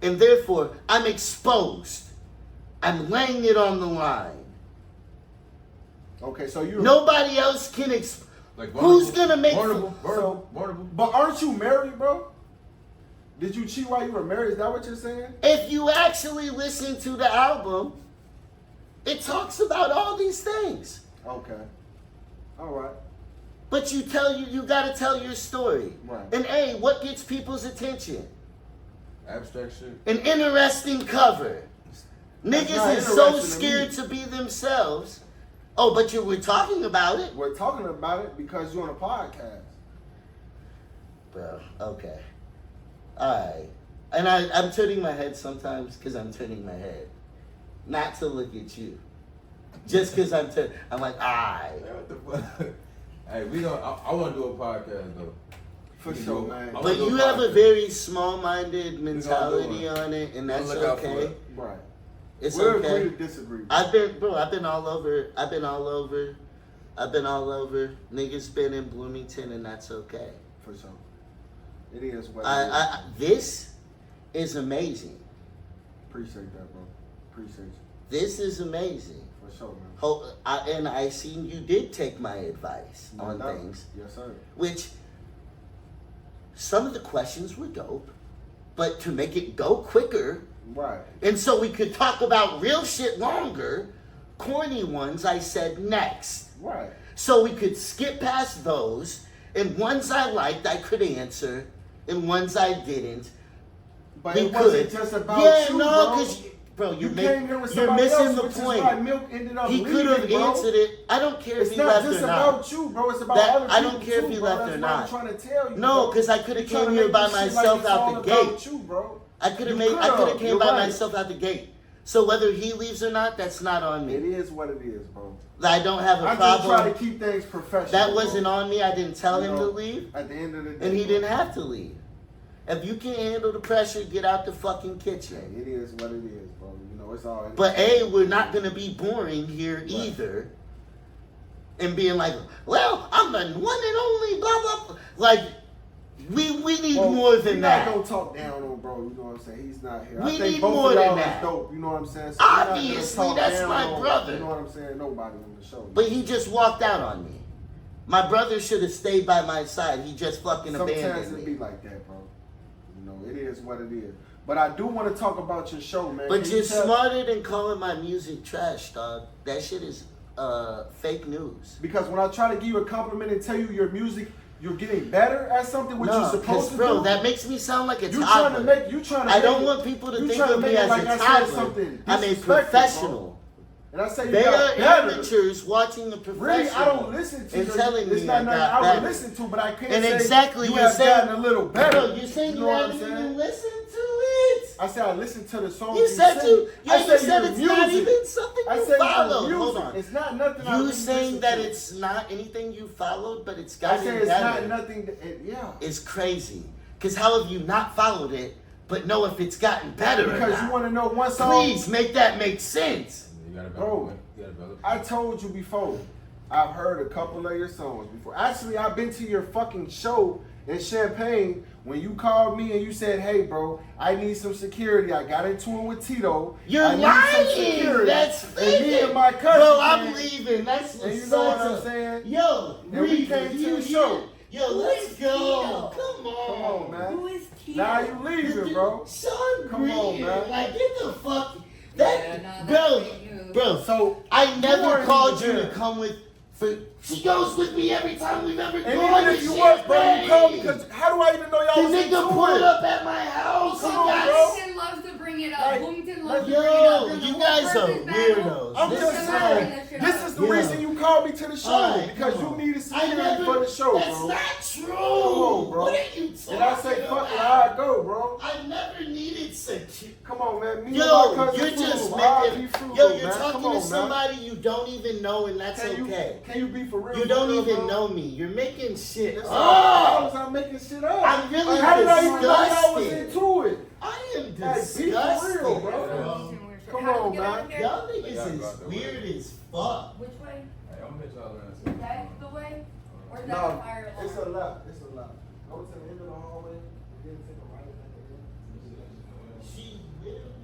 [SPEAKER 2] and therefore, I'm exposed. I'm laying it on the line.
[SPEAKER 1] Okay, so you.
[SPEAKER 2] Nobody else can
[SPEAKER 4] Like
[SPEAKER 2] Who's gonna make
[SPEAKER 4] vulnerable?
[SPEAKER 1] So-
[SPEAKER 4] Vulnerable.
[SPEAKER 1] But aren't you married, bro? Did you cheat while you were married? Is that what you're saying?
[SPEAKER 2] If you actually listen to the album, it talks about all these things.
[SPEAKER 1] Okay. All right.
[SPEAKER 2] But you gotta tell your story.
[SPEAKER 1] Right.
[SPEAKER 2] And what gets people's attention?
[SPEAKER 4] Abstract shit.
[SPEAKER 2] An interesting cover.
[SPEAKER 1] That's not
[SPEAKER 2] Niggas is so
[SPEAKER 1] interesting to
[SPEAKER 2] scared
[SPEAKER 1] me.
[SPEAKER 2] to be themselves. Oh, but we're talking about it.
[SPEAKER 1] We're talking about it because you're on a podcast.
[SPEAKER 2] Bro, okay. Alright. And I'm turning my head sometimes because I'm turning my head. Not to look at you. Just because I'm like, alright.
[SPEAKER 4] Hey, what the fuck? Hey, I want to do a podcast though.
[SPEAKER 1] For
[SPEAKER 4] We
[SPEAKER 1] sure,
[SPEAKER 4] do.
[SPEAKER 1] man.
[SPEAKER 4] I wanna
[SPEAKER 2] But
[SPEAKER 4] do
[SPEAKER 2] you have a
[SPEAKER 4] podcast.
[SPEAKER 2] very small-minded mentality
[SPEAKER 4] it.
[SPEAKER 2] on it, and that's
[SPEAKER 4] Look out for
[SPEAKER 2] okay.
[SPEAKER 4] it.
[SPEAKER 1] Right.
[SPEAKER 2] It's
[SPEAKER 1] We'll
[SPEAKER 2] okay.
[SPEAKER 1] agree to disagree.
[SPEAKER 2] I've been all over. Niggas been in Bloomington, and that's okay.
[SPEAKER 1] For sure. It is what it is.
[SPEAKER 2] This is amazing.
[SPEAKER 1] Appreciate that, bro. Appreciate you.
[SPEAKER 2] This is amazing.
[SPEAKER 1] For sure, man.
[SPEAKER 2] And I seen you did take my advice
[SPEAKER 1] No
[SPEAKER 2] on
[SPEAKER 1] doubt.
[SPEAKER 2] things,
[SPEAKER 1] Yes, sir.
[SPEAKER 2] which some of the questions were dope, but to make it go quicker,
[SPEAKER 1] Right.
[SPEAKER 2] and so we could talk about real shit longer, corny ones I said next.
[SPEAKER 1] Right.
[SPEAKER 2] So we could skip past those, and ones I liked I could answer, and ones I didn't.
[SPEAKER 1] But
[SPEAKER 2] we
[SPEAKER 1] it wasn't
[SPEAKER 2] could.
[SPEAKER 1] just about
[SPEAKER 2] yeah,
[SPEAKER 1] you,
[SPEAKER 2] no,
[SPEAKER 1] bro.
[SPEAKER 2] because bro,
[SPEAKER 1] You
[SPEAKER 2] you're
[SPEAKER 1] came here with
[SPEAKER 2] you're
[SPEAKER 1] somebody
[SPEAKER 2] missing
[SPEAKER 1] else,
[SPEAKER 2] the
[SPEAKER 1] which
[SPEAKER 2] point.
[SPEAKER 1] is why Milk ended up
[SPEAKER 2] He
[SPEAKER 1] leaving,
[SPEAKER 2] could have
[SPEAKER 1] bro.
[SPEAKER 2] answered it. I don't care
[SPEAKER 1] It's
[SPEAKER 2] if he
[SPEAKER 1] not
[SPEAKER 2] left
[SPEAKER 1] just
[SPEAKER 2] or not.
[SPEAKER 1] about you, bro. It's about
[SPEAKER 2] That-
[SPEAKER 1] other people
[SPEAKER 2] I don't care if
[SPEAKER 1] too,
[SPEAKER 2] he
[SPEAKER 1] bro.
[SPEAKER 2] left
[SPEAKER 1] That's
[SPEAKER 2] or
[SPEAKER 1] what I'm
[SPEAKER 2] not.
[SPEAKER 1] trying to tell you,
[SPEAKER 2] No,
[SPEAKER 1] bro.
[SPEAKER 2] because I could have
[SPEAKER 1] You're trying
[SPEAKER 2] came
[SPEAKER 1] to
[SPEAKER 2] here
[SPEAKER 1] make
[SPEAKER 2] by
[SPEAKER 1] this shit
[SPEAKER 2] myself
[SPEAKER 1] like it's
[SPEAKER 2] out
[SPEAKER 1] all
[SPEAKER 2] the
[SPEAKER 1] about
[SPEAKER 2] gate.
[SPEAKER 1] you, bro.
[SPEAKER 2] I could have
[SPEAKER 1] You
[SPEAKER 2] I could have
[SPEAKER 1] could've.
[SPEAKER 2] came
[SPEAKER 1] You're
[SPEAKER 2] by
[SPEAKER 1] right.
[SPEAKER 2] myself out the gate. So whether he leaves or not, that's not on
[SPEAKER 1] It
[SPEAKER 2] me.
[SPEAKER 1] is what it is, bro.
[SPEAKER 2] I don't have a
[SPEAKER 1] I just try
[SPEAKER 2] problem.
[SPEAKER 1] to keep things professional.
[SPEAKER 2] That wasn't
[SPEAKER 1] bro.
[SPEAKER 2] on me. I didn't tell
[SPEAKER 1] You
[SPEAKER 2] him to
[SPEAKER 1] know,
[SPEAKER 2] leave,
[SPEAKER 1] At the end of the day,
[SPEAKER 2] and he
[SPEAKER 1] bro.
[SPEAKER 2] didn't have to leave. If you can't handle the pressure, get out the fucking
[SPEAKER 1] Hey,
[SPEAKER 2] kitchen.
[SPEAKER 1] it is what it is, bro. You know, it's all.
[SPEAKER 2] But we're not gonna be boring here either. And being like, well, I'm the one and only blah blah blah. Like, we need more than that.
[SPEAKER 1] We're not gonna talk down on bro. You know what I'm saying? He's not here.
[SPEAKER 2] We
[SPEAKER 1] I think
[SPEAKER 2] need
[SPEAKER 1] both
[SPEAKER 2] more
[SPEAKER 1] of
[SPEAKER 2] than
[SPEAKER 1] y'all
[SPEAKER 2] that.
[SPEAKER 1] is dope. You know what I'm saying? So we're not gonna
[SPEAKER 2] Obviously,
[SPEAKER 1] talk
[SPEAKER 2] that's
[SPEAKER 1] down
[SPEAKER 2] my
[SPEAKER 1] on,
[SPEAKER 2] brother.
[SPEAKER 1] You know what I'm saying? Nobody on the show.
[SPEAKER 2] But he just walked out on me. My brother should have stayed by my side. He just fucking
[SPEAKER 1] Sometimes
[SPEAKER 2] abandoned
[SPEAKER 1] it
[SPEAKER 2] me.
[SPEAKER 1] be like that, bro. You know, it is what it is. But I do want to talk about your show, man.
[SPEAKER 2] But
[SPEAKER 1] Can
[SPEAKER 2] you're
[SPEAKER 1] you tell-
[SPEAKER 2] smarter than calling my music trash, dog. That shit is fake news.
[SPEAKER 1] Because when I try to give you a compliment and tell you your music, you're getting better at something, which you're
[SPEAKER 2] No,
[SPEAKER 1] supposed to
[SPEAKER 2] bro,
[SPEAKER 1] do.
[SPEAKER 2] that makes me sound like a
[SPEAKER 1] You
[SPEAKER 2] toddler.
[SPEAKER 1] trying to
[SPEAKER 2] I
[SPEAKER 1] make
[SPEAKER 2] don't
[SPEAKER 1] it-
[SPEAKER 2] want people to
[SPEAKER 1] you
[SPEAKER 2] think
[SPEAKER 1] trying to
[SPEAKER 2] of me
[SPEAKER 1] make it
[SPEAKER 2] as
[SPEAKER 1] like
[SPEAKER 2] a
[SPEAKER 1] I said
[SPEAKER 2] toddler.
[SPEAKER 1] something
[SPEAKER 2] I'm a
[SPEAKER 1] disrespectful,
[SPEAKER 2] professional.
[SPEAKER 1] And I say you
[SPEAKER 2] They
[SPEAKER 1] got
[SPEAKER 2] are
[SPEAKER 1] better.
[SPEAKER 2] amateurs watching a professional.
[SPEAKER 1] Really, I don't listen to
[SPEAKER 2] and
[SPEAKER 1] your,
[SPEAKER 2] telling
[SPEAKER 1] it's
[SPEAKER 2] me
[SPEAKER 1] not
[SPEAKER 2] I
[SPEAKER 1] nothing
[SPEAKER 2] got
[SPEAKER 1] I would
[SPEAKER 2] better.
[SPEAKER 1] listen to, but I can't
[SPEAKER 2] And
[SPEAKER 1] say
[SPEAKER 2] exactly,
[SPEAKER 1] you
[SPEAKER 2] you're
[SPEAKER 1] have
[SPEAKER 2] saying,
[SPEAKER 1] gotten a little better.
[SPEAKER 2] Bro, you're saying you
[SPEAKER 1] know what I'm
[SPEAKER 2] haven't
[SPEAKER 1] saying?
[SPEAKER 2] even listened to it.
[SPEAKER 1] I said I listened to the song.
[SPEAKER 2] You said
[SPEAKER 1] sing.
[SPEAKER 2] you, yeah,
[SPEAKER 1] I
[SPEAKER 2] you said
[SPEAKER 1] your
[SPEAKER 2] it's not
[SPEAKER 1] music.
[SPEAKER 2] even something
[SPEAKER 1] I
[SPEAKER 2] you
[SPEAKER 1] said your
[SPEAKER 2] followed.
[SPEAKER 1] music.
[SPEAKER 2] Hold on.
[SPEAKER 1] It's not nothing I
[SPEAKER 2] You
[SPEAKER 1] really
[SPEAKER 2] saying
[SPEAKER 1] listen
[SPEAKER 2] that
[SPEAKER 1] to.
[SPEAKER 2] it's not anything you followed, but it's
[SPEAKER 1] I
[SPEAKER 2] gotten
[SPEAKER 1] say it's
[SPEAKER 2] better.
[SPEAKER 1] not nothing. Yeah.
[SPEAKER 2] It's crazy. Because how have you not followed it, but know if it's gotten better or
[SPEAKER 1] Because
[SPEAKER 2] not?
[SPEAKER 1] you want to know one song.
[SPEAKER 2] Please make that make sense.
[SPEAKER 4] You gotta
[SPEAKER 1] Bro, I told you before. I've heard a couple of your songs before. Actually, I've been to your fucking show in Champaign when you called me and you said, "Hey, bro, I need some security." I got into it with Tito.
[SPEAKER 2] You're
[SPEAKER 1] I need some
[SPEAKER 2] lying.
[SPEAKER 1] security.
[SPEAKER 2] That's
[SPEAKER 1] And
[SPEAKER 2] fake.
[SPEAKER 1] me and my cousin.
[SPEAKER 2] Bro, I'm
[SPEAKER 1] man,
[SPEAKER 2] leaving. That's
[SPEAKER 1] And
[SPEAKER 2] what's
[SPEAKER 1] you know what I'm
[SPEAKER 2] up.
[SPEAKER 1] saying?
[SPEAKER 2] Yo,
[SPEAKER 1] And we
[SPEAKER 2] Reed,
[SPEAKER 1] came to
[SPEAKER 2] you
[SPEAKER 1] the show.
[SPEAKER 2] here. Yo, let's go. Come on.
[SPEAKER 1] Come on, man.
[SPEAKER 5] Who is Tito?
[SPEAKER 1] Now you leaving, bro.
[SPEAKER 2] Sean
[SPEAKER 1] Come on,
[SPEAKER 2] Green.
[SPEAKER 1] man.
[SPEAKER 2] Like, get the fuck.
[SPEAKER 5] Yeah, no,
[SPEAKER 2] bro,
[SPEAKER 5] that's fake news.
[SPEAKER 2] bro.
[SPEAKER 1] So
[SPEAKER 2] I
[SPEAKER 1] you
[SPEAKER 2] never
[SPEAKER 1] weren't
[SPEAKER 2] called
[SPEAKER 1] even
[SPEAKER 2] you to
[SPEAKER 1] there.
[SPEAKER 2] come with. She goes with me every time we've ever
[SPEAKER 1] And
[SPEAKER 2] gone
[SPEAKER 1] even
[SPEAKER 2] to
[SPEAKER 1] if you was, bro, you called me
[SPEAKER 2] Champagne.
[SPEAKER 1] because how do I even know y'all
[SPEAKER 2] The
[SPEAKER 1] was
[SPEAKER 2] nigga
[SPEAKER 1] into
[SPEAKER 2] pulled
[SPEAKER 1] it?
[SPEAKER 2] up at my house.
[SPEAKER 1] Come
[SPEAKER 2] and
[SPEAKER 1] on,
[SPEAKER 2] got-
[SPEAKER 1] bro.
[SPEAKER 5] Bloomington loves to bring it up.
[SPEAKER 1] Like,
[SPEAKER 5] Bloomington loves to
[SPEAKER 2] yo,
[SPEAKER 5] bring it up. There's a
[SPEAKER 2] you
[SPEAKER 5] whole
[SPEAKER 2] guys are
[SPEAKER 5] purpose battle.
[SPEAKER 2] weirdos.
[SPEAKER 1] I'm
[SPEAKER 2] This
[SPEAKER 1] just
[SPEAKER 2] is
[SPEAKER 5] not
[SPEAKER 1] saying,
[SPEAKER 5] bring that shit
[SPEAKER 1] this
[SPEAKER 5] up.
[SPEAKER 1] is the reason you called me to the show,
[SPEAKER 2] Alright,
[SPEAKER 1] because
[SPEAKER 2] come
[SPEAKER 1] you
[SPEAKER 2] on.
[SPEAKER 1] needed
[SPEAKER 2] I
[SPEAKER 1] security
[SPEAKER 2] never.
[SPEAKER 1] for the show,
[SPEAKER 2] That's
[SPEAKER 1] bro.
[SPEAKER 2] not true.
[SPEAKER 1] Come on, bro.
[SPEAKER 2] What are you talking
[SPEAKER 1] And I say, fuck it,
[SPEAKER 2] about?
[SPEAKER 1] I go, bro.
[SPEAKER 2] I never needed security.
[SPEAKER 1] Come Come on, man. Me
[SPEAKER 2] Yo,
[SPEAKER 1] and my cousin
[SPEAKER 2] you're
[SPEAKER 1] Frugal,
[SPEAKER 2] just
[SPEAKER 1] R.I.P.
[SPEAKER 2] making.
[SPEAKER 1] Frugal,
[SPEAKER 2] Yo, you're
[SPEAKER 1] man.
[SPEAKER 2] talking
[SPEAKER 1] Come
[SPEAKER 2] to
[SPEAKER 1] on,
[SPEAKER 2] somebody you don't even know, and that's
[SPEAKER 1] man.
[SPEAKER 2] okay.
[SPEAKER 1] Can you be for real?
[SPEAKER 2] You
[SPEAKER 1] for
[SPEAKER 2] don't
[SPEAKER 1] real,
[SPEAKER 2] even
[SPEAKER 1] bro?
[SPEAKER 2] know me. You're making shit
[SPEAKER 1] It's
[SPEAKER 2] up.
[SPEAKER 1] how I'm making shit up.
[SPEAKER 2] I'm really
[SPEAKER 1] How did I even know I was
[SPEAKER 2] disgusted.
[SPEAKER 1] into it?
[SPEAKER 2] I am
[SPEAKER 1] Like, be
[SPEAKER 2] disgusted,
[SPEAKER 1] for real, bro.
[SPEAKER 2] bro.
[SPEAKER 1] Come
[SPEAKER 5] How do we
[SPEAKER 1] on,
[SPEAKER 5] get out
[SPEAKER 1] man.
[SPEAKER 5] of here?
[SPEAKER 2] Y'all niggas is weird as fuck.
[SPEAKER 5] Which way?
[SPEAKER 4] Hey, I'm gonna let y'all learn.
[SPEAKER 5] That's the way? Or is that
[SPEAKER 1] No,
[SPEAKER 5] a fire alarm?
[SPEAKER 1] it's a left. It's a left. Go to the end of the hallway and then take a right at the end.
[SPEAKER 2] She will.